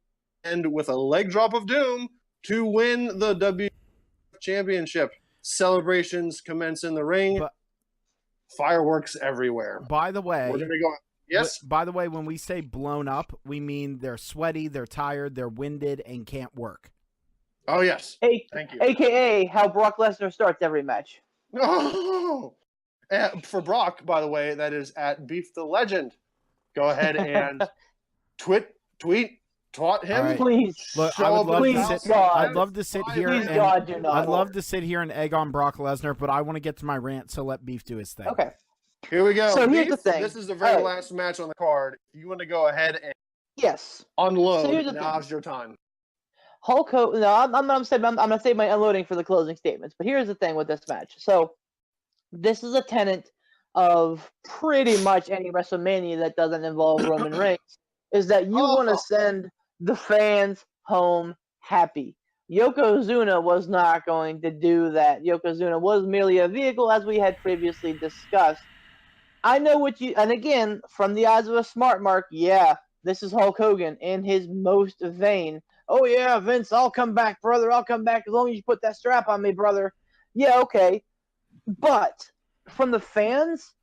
and with a leg drop of doom to win the WWF Championship. Celebrations commence in the ring. Fireworks everywhere. By the way, we're gonna go. Yes. By the way, when we say blown up, we mean they're sweaty, they're tired, they're winded, and can't work. Oh yes. Thank you. AKA how Brock Lesnar starts every match. Oh. For Brock, by the way, that is at Beef the Legend. Go ahead and tweet him. Right. Please. Look, I'd love to sit here Please, and God, do not. I'd love to sit here and egg on Brock Lesnar, but I want to get to my rant, so let Beef do his thing. Okay. Here we go. So Beef, here's the thing. This is the very last match on the card. If you want to go ahead and unload, so here's the now's your time. Hulk Hogan. No, I'm gonna save my unloading for the closing statements. But here's the thing with this match. So this is a tenet of pretty much any WrestleMania that doesn't involve Roman Reigns, is that you want to send the fans home happy. Yokozuna was not going to do that. Yokozuna was merely a vehicle, as we had previously discussed. I know what you, and again, from the eyes of a smart mark, yeah, this is Hulk Hogan in his most vein. Oh yeah, Vince, I'll come back, brother. I'll come back as long as you put that strap on me, brother. Yeah, okay. But from the fans,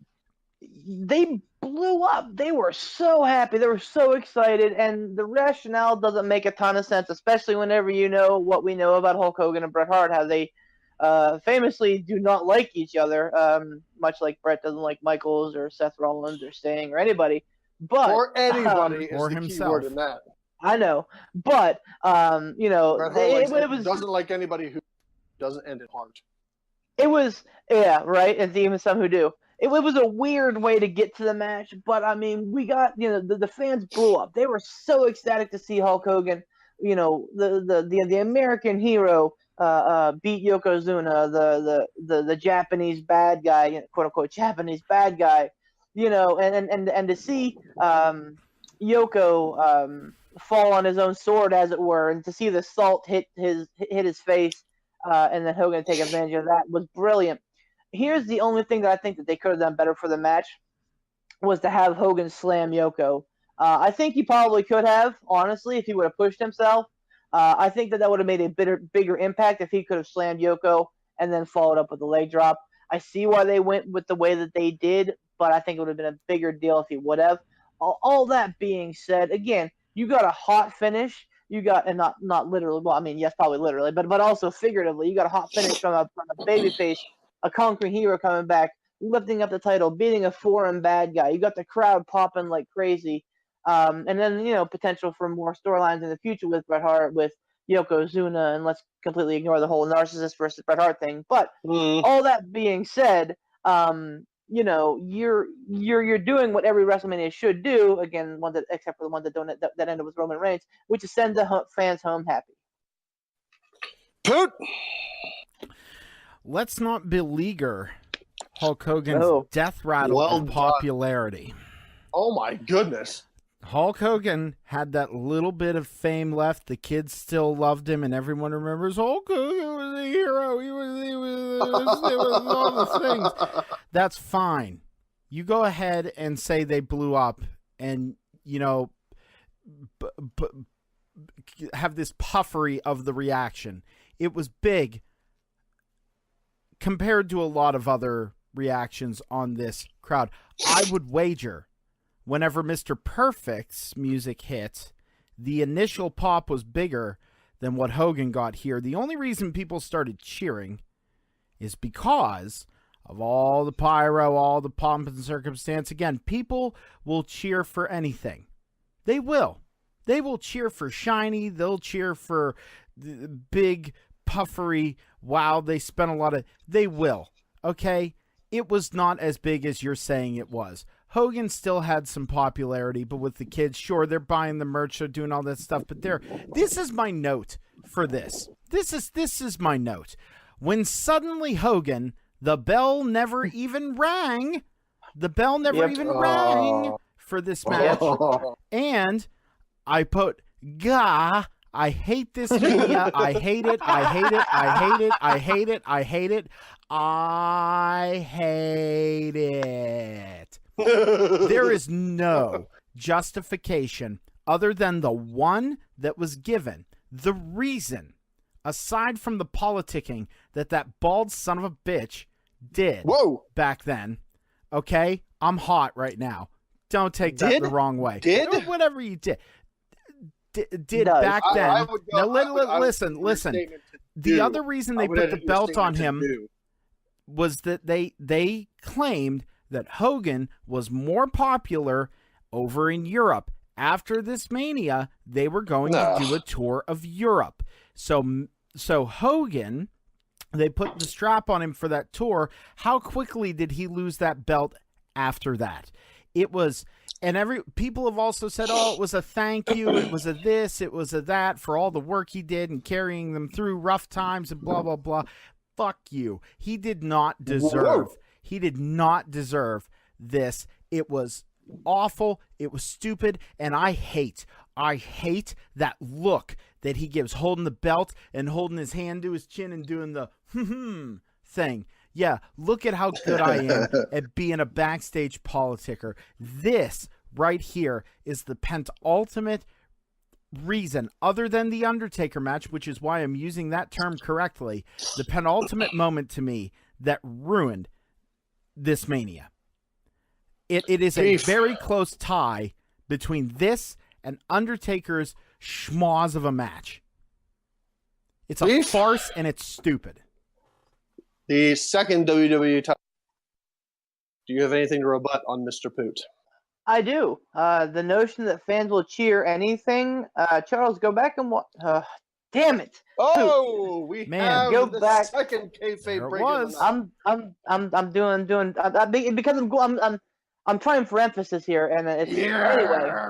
they blew up. They were so happy. They were so excited. And the rationale doesn't make a ton of sense, especially whenever you know what we know about Hulk Hogan and Bret Hart, how they famously do not like each other, much like Bret doesn't like Michaels or Seth Rollins or Sting or anybody. But or anybody or is the himself. key word in that. I know. But, you know, Bret it was doesn't like anybody who doesn't end in heart. It was, yeah, right, and even some who do. It was a weird way to get to the match, but I mean, we got, you know, the fans blew up. They were so ecstatic to see Hulk Hogan, you know, the American hero beat Yokozuna, the Japanese bad guy, quote unquote Japanese bad guy, you know, and to see Yoko fall on his own sword, as it were, and to see the salt hit his face, and then Hogan take advantage of that was brilliant. Here's the only thing that I think that they could have done better for the match was to have Hogan slam Yoko. I think he probably could have, honestly, if he would have pushed himself. I think that would have made a bigger impact if he could have slammed Yoko and then followed up with a leg drop. I see why they went with the way that they did, but I think it would have been a bigger deal if he would have. All that being said, again, you got a hot finish. You got, and not literally, well, I mean, yes, probably literally, but also figuratively, you got a hot finish from a babyface, a conquering hero coming back, lifting up the title, beating a foreign bad guy. You got the crowd popping like crazy. And then, you know, potential for more storylines in the future with Bret Hart, with Yokozuna, and let's completely ignore the whole narcissist versus Bret Hart thing. But all that being said, you know, you're doing what every WrestleMania should do. Again, except for the one that ended with Roman Reigns, which is send the fans home happy. Poot. Let's not beleaguer Hulk Hogan's death rattle of popularity. Oh my goodness. Hulk Hogan had that little bit of fame left. The kids still loved him, and everyone remembers Hulk Hogan was a hero. He was all the things. That's fine. You go ahead and say they blew up, and you know, have this puffery of the reaction. It was big compared to a lot of other reactions on this crowd. I would wager, whenever Mr. Perfect's music hit, the initial pop was bigger than what Hogan got here. The only reason people started cheering is because of all the pyro, all the pomp and circumstance. Again, people will cheer for anything. They will. They will cheer for shiny. They'll cheer for the big puffery. Wow, they spent a lot of... They will, okay? It was not as big as you're saying it was. Hogan still had some popularity, but with the kids, sure, they're buying the merch, they're doing all that stuff, but this is my note for this. This is my note. When suddenly Hogan, the bell never even rang. The bell never even rang for this match. And I put, gah, I hate this media. I hate it. I hate it. I hate it. I hate it. I hate it. I hate it. There is no justification other than the one that was given. The reason, aside from the politicking that bald son of a bitch did back then, okay? I'm hot right now. Don't take that the wrong way. Or whatever you did. Did back then. Now, listen. The other reason they put the belt on him was that they claimed that Hogan was more popular over in Europe. After this Mania, they were going to do a tour of Europe. So Hogan, they put the strap on him for that tour. How quickly did he lose that belt after that? It was, and people have also said, oh, it was a thank you, it was a this, it was a that for all the work he did and carrying them through rough times and blah, blah, blah. Fuck you. He did not deserve this. It was awful. It was stupid. And I hate that look that he gives holding the belt and holding his hand to his chin and doing the thing. Yeah, look at how good I am at being a backstage politicker. This right here is the penultimate reason, other than the Undertaker match, which is why I'm using that term correctly, the penultimate moment to me that ruined this Mania. It is a very close tie between this and Undertaker's schmoz of a match. It's a farce and it's stupid. The second WWE title. Do you have anything to rebut on Mr. Poot? I do. The notion that fans will cheer anything. Charles, go back and watch. Damn it! Oh, we have go the back. second kayfabe break. I'm doing because I'm trying for emphasis here, and it's anyway.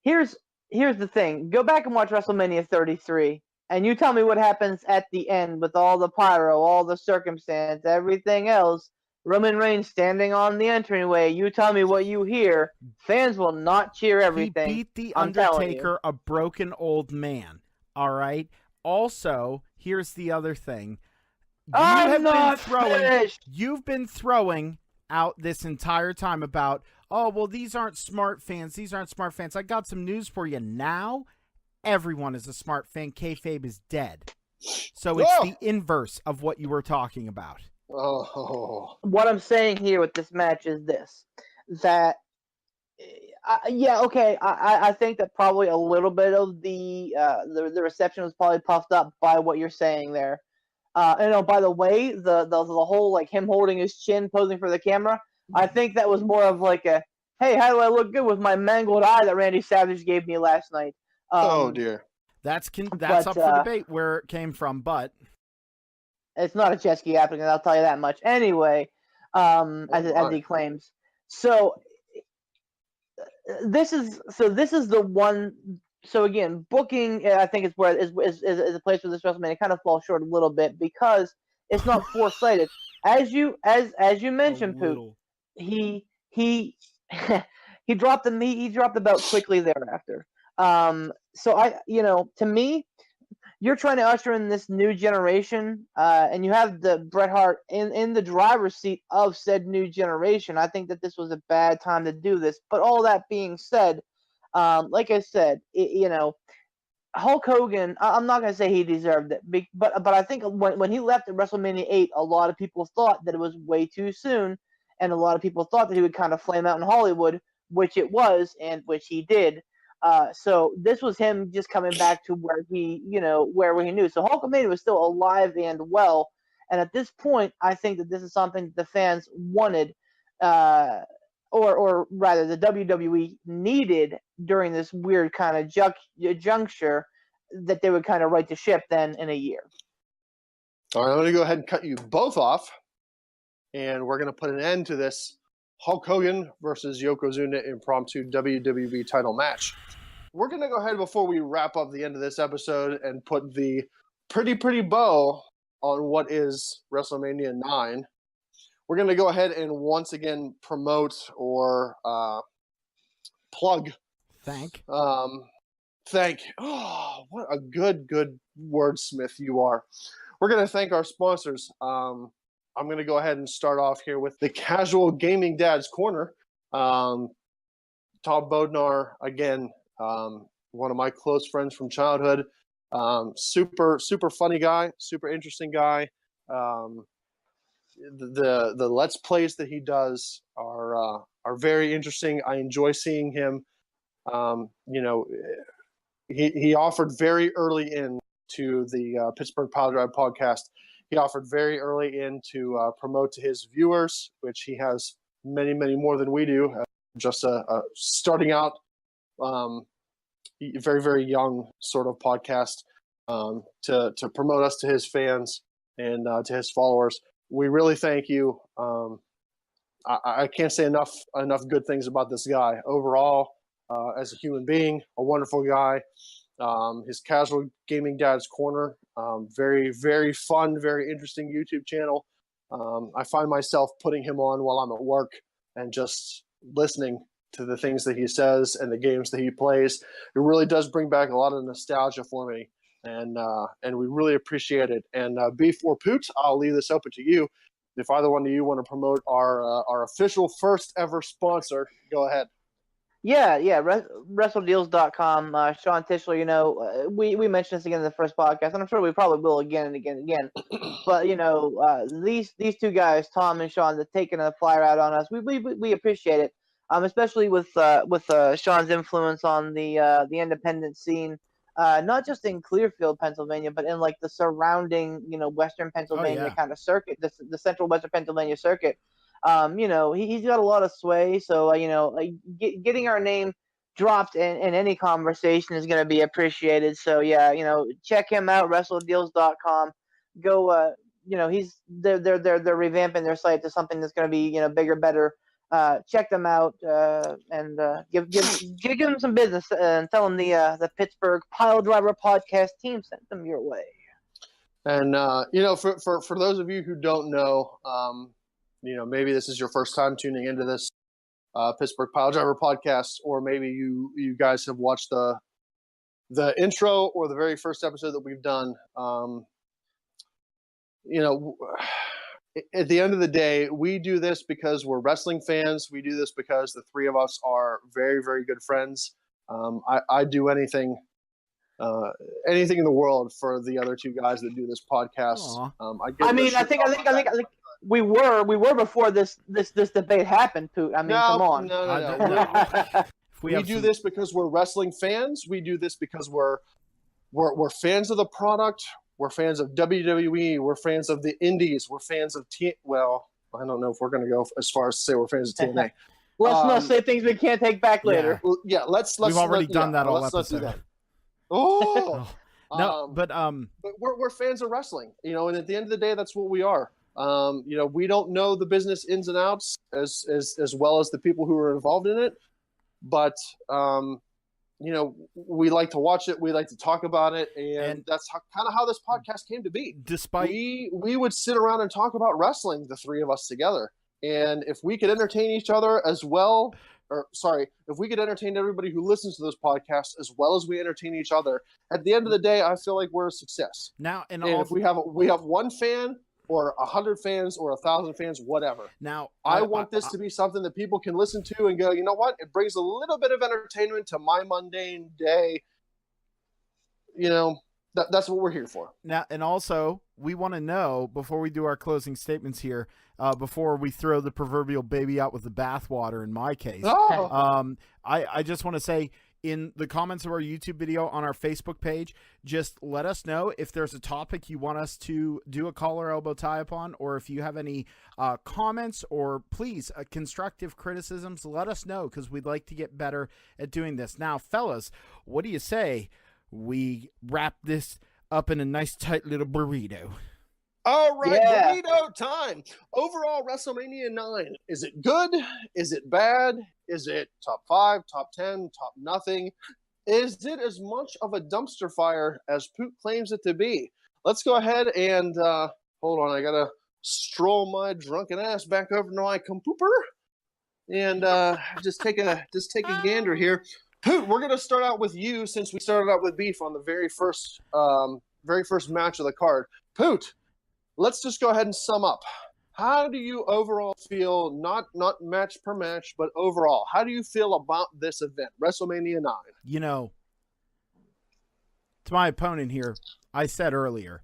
Here's the thing. Go back and watch WrestleMania 33, and you tell me what happens at the end with all the pyro, all the circumstance, everything else. Roman Reigns standing on the entryway. You tell me what you hear. Fans will not cheer everything. He beat The Undertaker, a broken old man. All right? Also, here's the other thing. You've been throwing out this entire time about, oh, well, these aren't smart fans. These aren't smart fans. I got some news for you now. Everyone is a smart fan. Kayfabe is dead. So it's the inverse of what you were talking about. Oh. What I'm saying here with this match is this: that, I think that probably a little bit of the reception was probably puffed up by what you're saying there. By the way, the whole like him holding his chin, posing for the camera, I think that was more of like a, hey, how do I look good with my mangled eye that Randy Savage gave me last night? Oh dear. That's up for debate where it came from, but it's not a jet ski applicant, I'll tell you that much. Anyway, as he claims. So this is the one. So again, booking, I think is where is a place where this WrestleMania kind of falls short a little bit because it's not foresighted. As you mentioned, Poot, he dropped the belt quickly thereafter. So to me, you're trying to usher in this new generation, and you have the Bret Hart in the driver's seat of said new generation. I think that this was a bad time to do this. But all that being said, like I said, Hulk Hogan, I'm not going to say he deserved it, but I think when he left at WrestleMania 8, a lot of people thought that it was way too soon, and a lot of people thought that he would kind of flame out in Hollywood, which it was, and which he did. So this was him just coming back to where he knew. So Hulkamania was still alive and well, and at this point, I think that this is something that the fans wanted. or rather the WWE needed during this weird kind of juncture, that they would kind of right the ship then in a year. All right, I'm going to go ahead and cut you both off, and we're going to put an end to this Hulk Hogan versus Yokozuna impromptu WWE title match. We're going to go ahead before we wrap up the end of this episode and put the pretty bow on what is WrestleMania 9. We're going to go ahead and once again promote or plug. Thank. Oh, what a good wordsmith you are. We're going to thank our sponsors. I'm going to go ahead and start off here with the Casual Gaming Dad's Corner. Todd Bodnar, again, one of my close friends from childhood. Super funny guy, super interesting guy. The Let's Plays that he does are very interesting. I enjoy seeing him. He offered very early in to the Pittsburgh Piledriver podcast. He offered very early in to promote to his viewers, which he has many more than we do. Just starting out, very young sort of podcast to promote us to his fans and to his followers. We really thank you. I can't say enough good things about this guy. Overall, as a human being, a wonderful guy. His Casual Gaming Dad's Corner, very fun, very interesting YouTube channel. I find myself putting him on while I'm at work and just listening to the things that he says and the games that he plays. It really does bring back a lot of nostalgia for me, and we really appreciate it. And Beef or Poot, I'll leave this open to you. If either one of you want to promote our official first ever sponsor, go ahead. Yeah, WrestleDeals.com. Sean Tischler, we mentioned this again in the first podcast, and I'm sure we probably will again and again. But these two guys, Tom and Sean, that taking a flyer out on us, we appreciate it. Especially with Sean's influence on the independent scene, not just in Clearfield, Pennsylvania, but in like the surrounding Western Pennsylvania kind of circuit, the Central Western Pennsylvania circuit. He's got a lot of sway, so getting our name dropped in any conversation is going to be appreciated. So check him out, WrestleDeals.com. Go, they're revamping their site to something that's going to be bigger, better. Check them out and give them some business and tell them the Pittsburgh Piledriver podcast team sent them your way. And for those of you who don't know. Maybe this is your first time tuning into this Pittsburgh Piledriver podcast, or maybe you guys have watched the intro or the very first episode that we've done. At the end of the day, we do this because we're wrestling fans. We do this because the three of us are very, very good friends. I do anything in the world for the other two guys that do this podcast. I think we were before this debate happened, Poot. I mean, come on. No. We do this because we're wrestling fans. We do this because we're fans of the product. We're fans of WWE. We're fans of the Indies. We're fans of well, I don't know if we're going to go as far as to say we're fans of TNA. Let's not say things we can't take back later. Let's. We've already done that all episode. Let's do that. Oh. No, but we're fans of wrestling, and at the end of the day, that's what we are. We don't know the business ins and outs as well as the people who are involved in it, but we like to watch it, we like to talk about it, and that's kind of how this podcast came to be. Despite we would sit around and talk about wrestling, the three of us together, and if we could entertain each other as well. If we could entertain everybody who listens to this podcast as well as we entertain each other, at the end of the day, I feel like we're a success. Now, and if we have one fan or 100 fans or 1,000 fans, whatever. Now, I want this to be something that people can listen to and go, you know what? It brings a little bit of entertainment to my mundane day. That's what we're here for. Now, and also, we want to know, before we do our closing statements here, before we throw the proverbial baby out with the bathwater in my case, I just want to say, in the comments of our YouTube video on our Facebook page. Just let us know if there's a topic you want us to do a collar elbow tie upon, or if you have any comments or please constructive criticisms, let us know, because we'd like to get better at doing this. Now, fellas, what do you say we wrap this up in a nice tight little burrito? All right, Yeah. burrito time. Overall, WrestleMania 9. Is it good? Is it bad? Is it top 5, top 10, top nothing? Is it as much of a dumpster fire as Poot claims it to be? Let's go ahead and hold on. I gotta stroll my drunken ass back over to my computer and just take a gander here. Poot, we're gonna start out with you since we started out with beef on the very first match of the card. Poot, let's just go ahead and sum up. How do you overall feel, not match per match, but overall, how do you feel about this event, WrestleMania 9? You know, to my opponent here, I said earlier,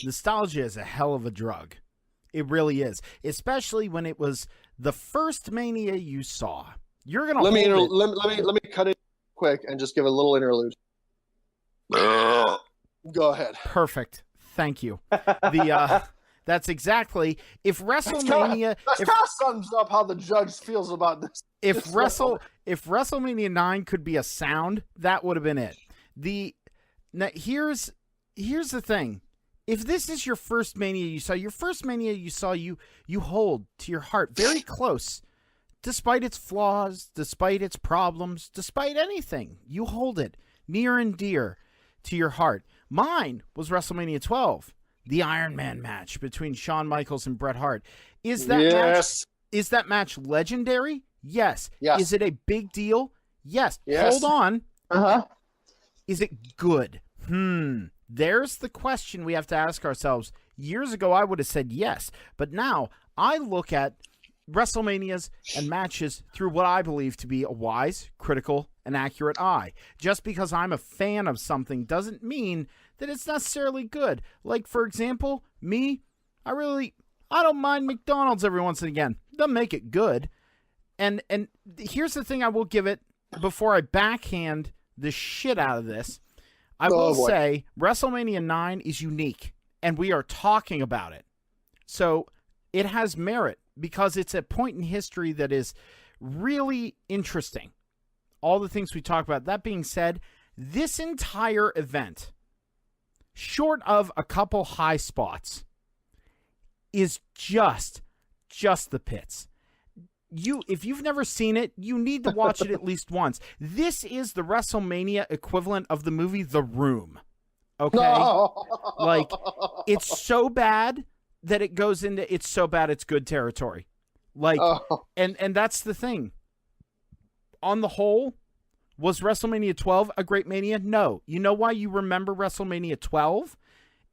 nostalgia is a hell of a drug. It really is, especially when it was the first Mania you saw. You're gonna let me cut it quick and just give a little interlude. Go ahead. Perfect. Thank you. That's exactly, if WrestleMania, that kind of sums up how the judge feels about this. if WrestleMania 9 could be a sound, that would have been it. Now here's the thing. If this is your first Mania you saw, you hold to your heart very close, despite its flaws, despite its problems, despite anything. You hold it near and dear to your heart. Mine was WrestleMania 12. The Iron Man match between Shawn Michaels and Bret Hart. Is that match legendary? Yes. Is it a big deal? Yes. Hold on. Uh-huh. Is it good? There's the question we have to ask ourselves. Years ago, I would have said yes. But now, I look at WrestleManias and matches through what I believe to be a wise, critical, and accurate eye. Just because I'm a fan of something doesn't mean that it's necessarily good. Like, for example, me, I don't mind McDonald's every once and again. Doesn't make it good. And here's the thing I will give it before I backhand the shit out of this. I will say WrestleMania 9 is unique, and we are talking about it. So it has merit because it's a point in history that is really interesting. All the things we talk about. That being said, this entire event, short of a couple high spots, is just the pits. If you've never seen it, you need to watch it at least once. This is the WrestleMania equivalent of the movie The Room. Okay? No. Like, it's so bad that it goes into it's so bad it's good territory. Like, and that's the thing. On the whole, was WrestleMania 12 a great Mania? No. You know why you remember WrestleMania 12?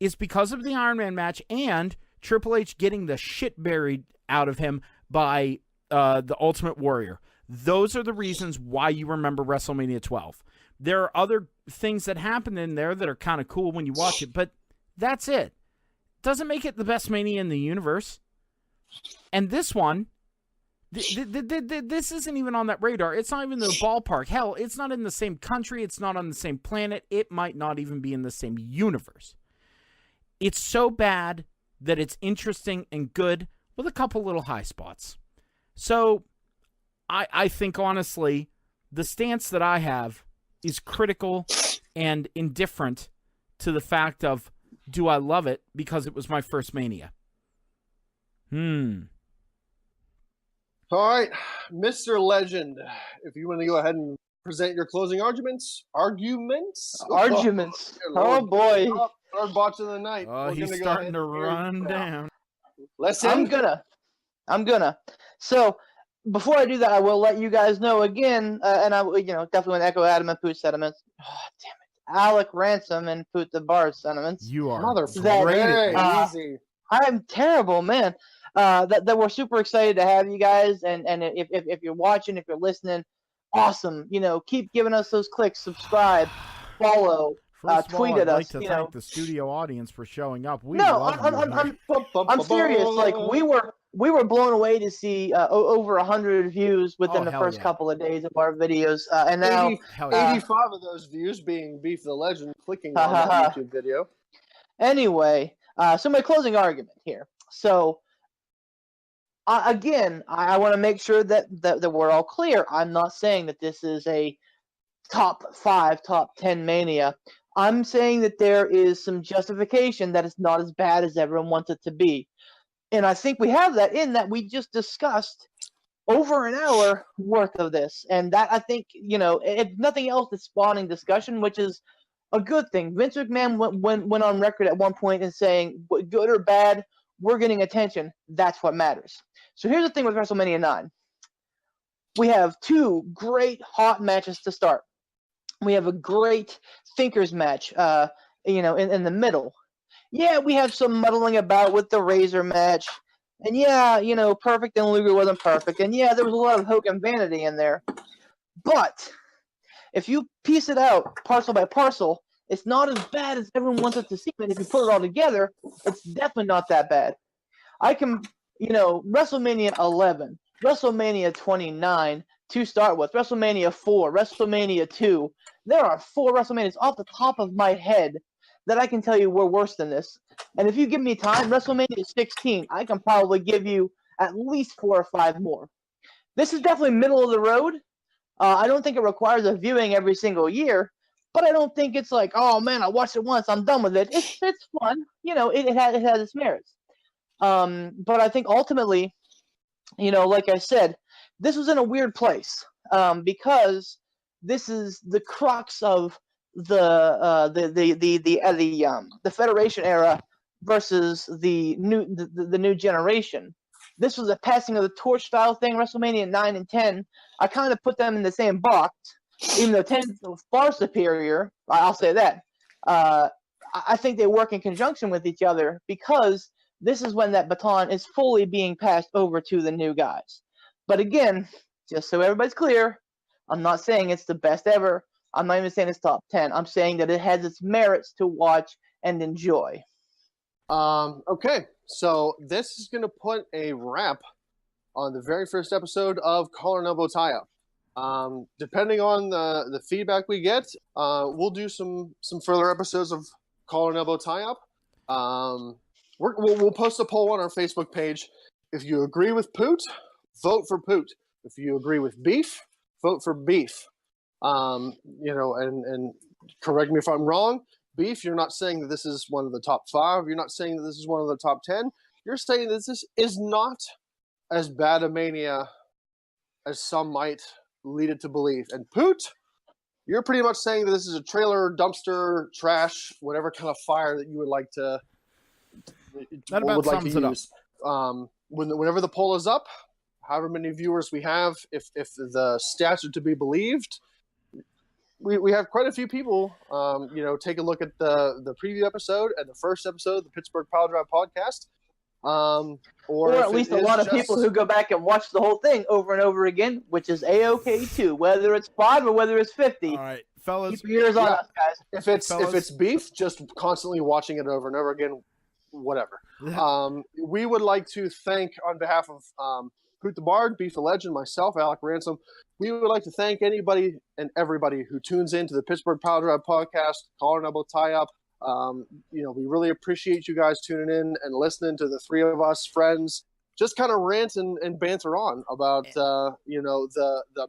Is because of the Iron Man match and Triple H getting the shit buried out of him by the Ultimate Warrior. Those are the reasons why you remember WrestleMania 12. There are other things that happen in there that are kind of cool when you watch it, but that's it. Doesn't make it the best Mania in the universe. And this one, this isn't even on that radar. It's not even in the ballpark. Hell, it's not in the same country. It's not on the same planet. It might not even be in the same universe. It's so bad that it's interesting and good with a couple little high spots. So I think, honestly, the stance that I have is critical and indifferent to the fact of, do I love it because it was my first Mania? All right, Mr. Legend, if you want to go ahead and present your closing arguments. Oh, Oh, boy. Third botch of the night. Oh, he's starting to run down. Listen. I'm gonna. So, before I do that, I will let you guys know again, and I definitely want to echo Adam and Poot's sentiments. Oh, damn it. Alec Ransom and Poot the Bar's sentiments. You are motherfucker. Easy. I'm terrible, man. That we're super excited to have you guys, and if you're watching, if you're listening, awesome. Keep giving us those clicks, subscribe, follow, First of all, tweeted I'd like us. to You thank know, the studio audience for showing up. We no, love I'm serious. Like we were blown away to see over 100 views within the hell first yeah. couple of days of our videos, and now 85 of those views being Beef the Legend clicking on that YouTube video. Anyway, so my closing argument here. So again, I want to make sure that we're all clear. I'm not saying that this is a top 5, top 10 Mania. I'm saying that there is some justification that it's not as bad as everyone wants it to be. And I think we have that in that we just discussed over an hour worth of this. And that, I think, if nothing else, is spawning discussion, which is a good thing. Vince McMahon went on record at one point and saying, good or bad, we're getting attention. That's what matters. So here's the thing with WrestleMania 9. We have 2 great hot matches to start. We have a great thinkers match, in the middle. Yeah, we have some muddling about with the Razor match. And yeah, Perfect and Luger wasn't perfect. And yeah, there was a lot of Hogan vanity in there. But if you piece it out parcel by parcel, it's not as bad as everyone wants it to seem. And if you put it all together, it's definitely not that bad. I can, WrestleMania 11, WrestleMania 29 to start with, WrestleMania 4, WrestleMania 2. There are 4 WrestleManias off the top of my head that I can tell you were worse than this. And if you give me time, WrestleMania 16, I can probably give you at least 4 or 5 more. This is definitely middle of the road. I don't think it requires a viewing every single year, but I don't think it's like, oh man, I watched it once, I'm done with it. It's fun. It has its merits. But I think ultimately, like I said, this was in a weird place because this is the crux of the Federation era versus the new generation. This was a passing of the torch style thing. WrestleMania 9 and 10, I kind of put them in the same box, even though 10 is far superior. I'll say that. I think they work in conjunction with each other because this is when that baton is fully being passed over to the new guys. But again, just so everybody's clear, I'm not saying it's the best ever. I'm not even saying it's top 10. I'm saying that it has its merits to watch and enjoy. Okay, so this is going to put a wrap on the very first episode of Collar and Elbow Tie-Up. Depending on the feedback we get, we'll do some further episodes of Collar and Elbow Tie-Up. We'll post a poll on our Facebook page. If you agree with Poot, vote for Poot. If you agree with Beef, vote for Beef. And correct me if I'm wrong. Beef, you're not saying that this is one of the top 5. You're not saying that this is one of the top 10. You're saying that this is not as bad a Mania as some might lead it to believe. And Poot, you're pretty much saying that this is a trailer, dumpster, trash, whatever kind of fire that you would like to That about sums it up. use. Whenever the poll is up, however many viewers we have, if the stats are to be believed, we have quite a few people, take a look at the preview episode and the first episode of the Pittsburgh Piledriver podcast. Or at least a lot of people who go back and watch the whole thing over and over again, which is A-OK too, whether it's 5 or whether it's 50. All right, fellas. Keep your ears on us, guys. If it's Beef, just constantly watching it over and over again, whatever. We would like to thank, on behalf of Poot the Bard, Beef the Legend, myself, Alec Ransom, we would like to thank anybody and everybody who tunes into the Pittsburgh Piledriver podcast, Collar and Elbow Tie-Up. We really appreciate you guys tuning in and listening to the 3 of us friends just kind of rant and banter on about the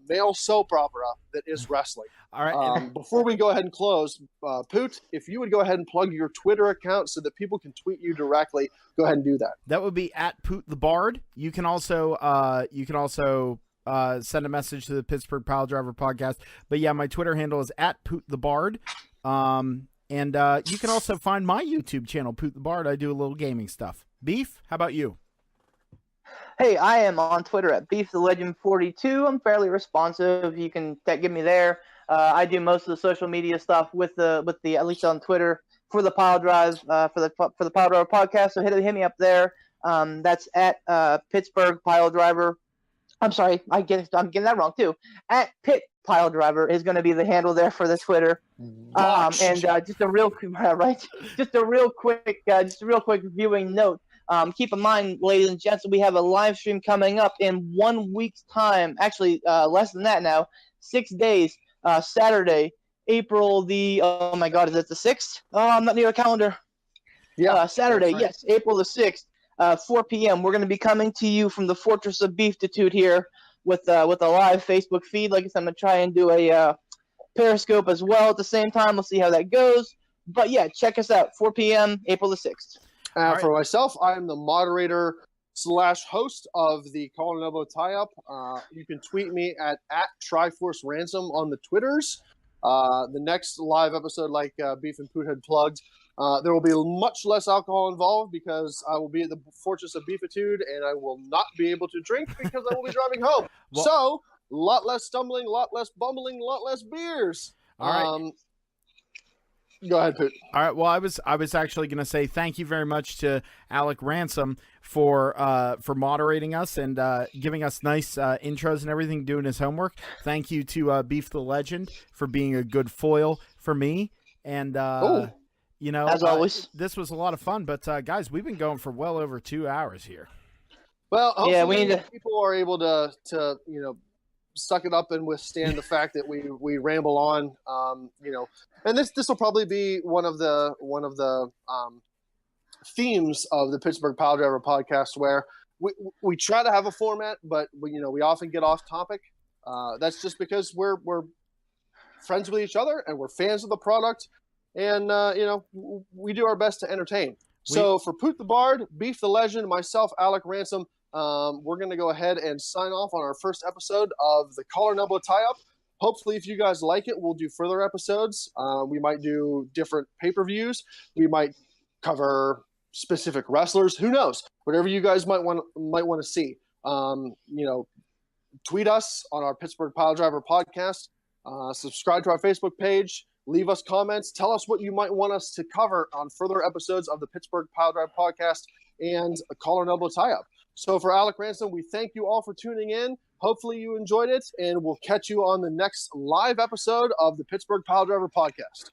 male soap opera that is wrestling. All right. Before we go ahead and close, Poot, if you would go ahead and plug your Twitter account so that people can tweet you directly, go ahead and do that. That would be at Poot the Bard. You can also send a message to the Pittsburgh Piledriver podcast. But yeah, my Twitter handle is at Poot the Bard. And you can also find my YouTube channel, Poot the Bard. I do a little gaming stuff. Beef, how about you? Hey, I am on Twitter at BeefTheLegend42. I'm fairly responsive. You can give me there. I do most of the social media stuff with the at least on Twitter for the Piledrive for the Piledriver podcast. So hit me up there. That's at Pittsburgh Piledriver. I'm sorry, I'm getting that wrong too. At Pitt Piledriver is going to be the handle there for the Twitter. And just a real just a real quick viewing note. Keep in mind, ladies and gents, we have a live stream coming up in 1 week's time. Actually, less than that now. 6 days. Saturday, April the oh my God, is it the 6th? Oh, I'm not near a calendar. Yeah, Saturday, right. yes, April the 6th, 4 p.m. We're going to be coming to you from the Fortress of Beeftitude here with a live Facebook feed. Like I said, I'm going to try and do a Periscope as well at the same time. We'll see how that goes. But yeah, check us out, 4 p.m., April the 6th. For myself, I'm the moderator / host of the Colin Elbow Tie-Up. You can tweet me at Triforce Ransom on the Twitters. The next live episode, like Beef and Poot had plugged, there will be much less alcohol involved because I will be at the Fortress of Beefitude and I will not be able to drink because I will be driving home. Well, so, a lot less stumbling, a lot less bumbling, a lot less beers. All right. Go ahead, Poot. All right. Well, I was actually going to say thank you very much to Alec Ransom for moderating us and giving us nice intros and everything, doing his homework. Thank you to Beef the Legend for being a good foil for me. And you know, as always, this was a lot of fun. But guys, we've been going for well over 2 hours here. Well, hopefully yeah, we need to... people are able to suck it up and withstand the fact that we ramble on. And this will probably be one of the themes of the Pittsburgh Piledriver podcast, where we try to have a format, but we often get off topic. That's just because we're friends with each other and we're fans of the product, and we do our best to entertain. So for Poot the Bard, Beef the Legend, myself, Alec Ransom, we're going to go ahead and sign off on our first episode of the Collar and Elbow Tie-Up. Hopefully, if you guys like it, we'll do further episodes. We might do different pay-per-views. We might cover specific wrestlers. Who knows? Whatever you guys might want to see. Tweet us on our Pittsburgh Piledriver podcast. Subscribe to our Facebook page. Leave us comments. Tell us what you might want us to cover on further episodes of the Pittsburgh Piledriver podcast and a Collar and Elbow Tie-Up. So for Alec Ransom, we thank you all for tuning in. Hopefully you enjoyed it, and we'll catch you on the next live episode of the Pittsburgh Piledriver podcast.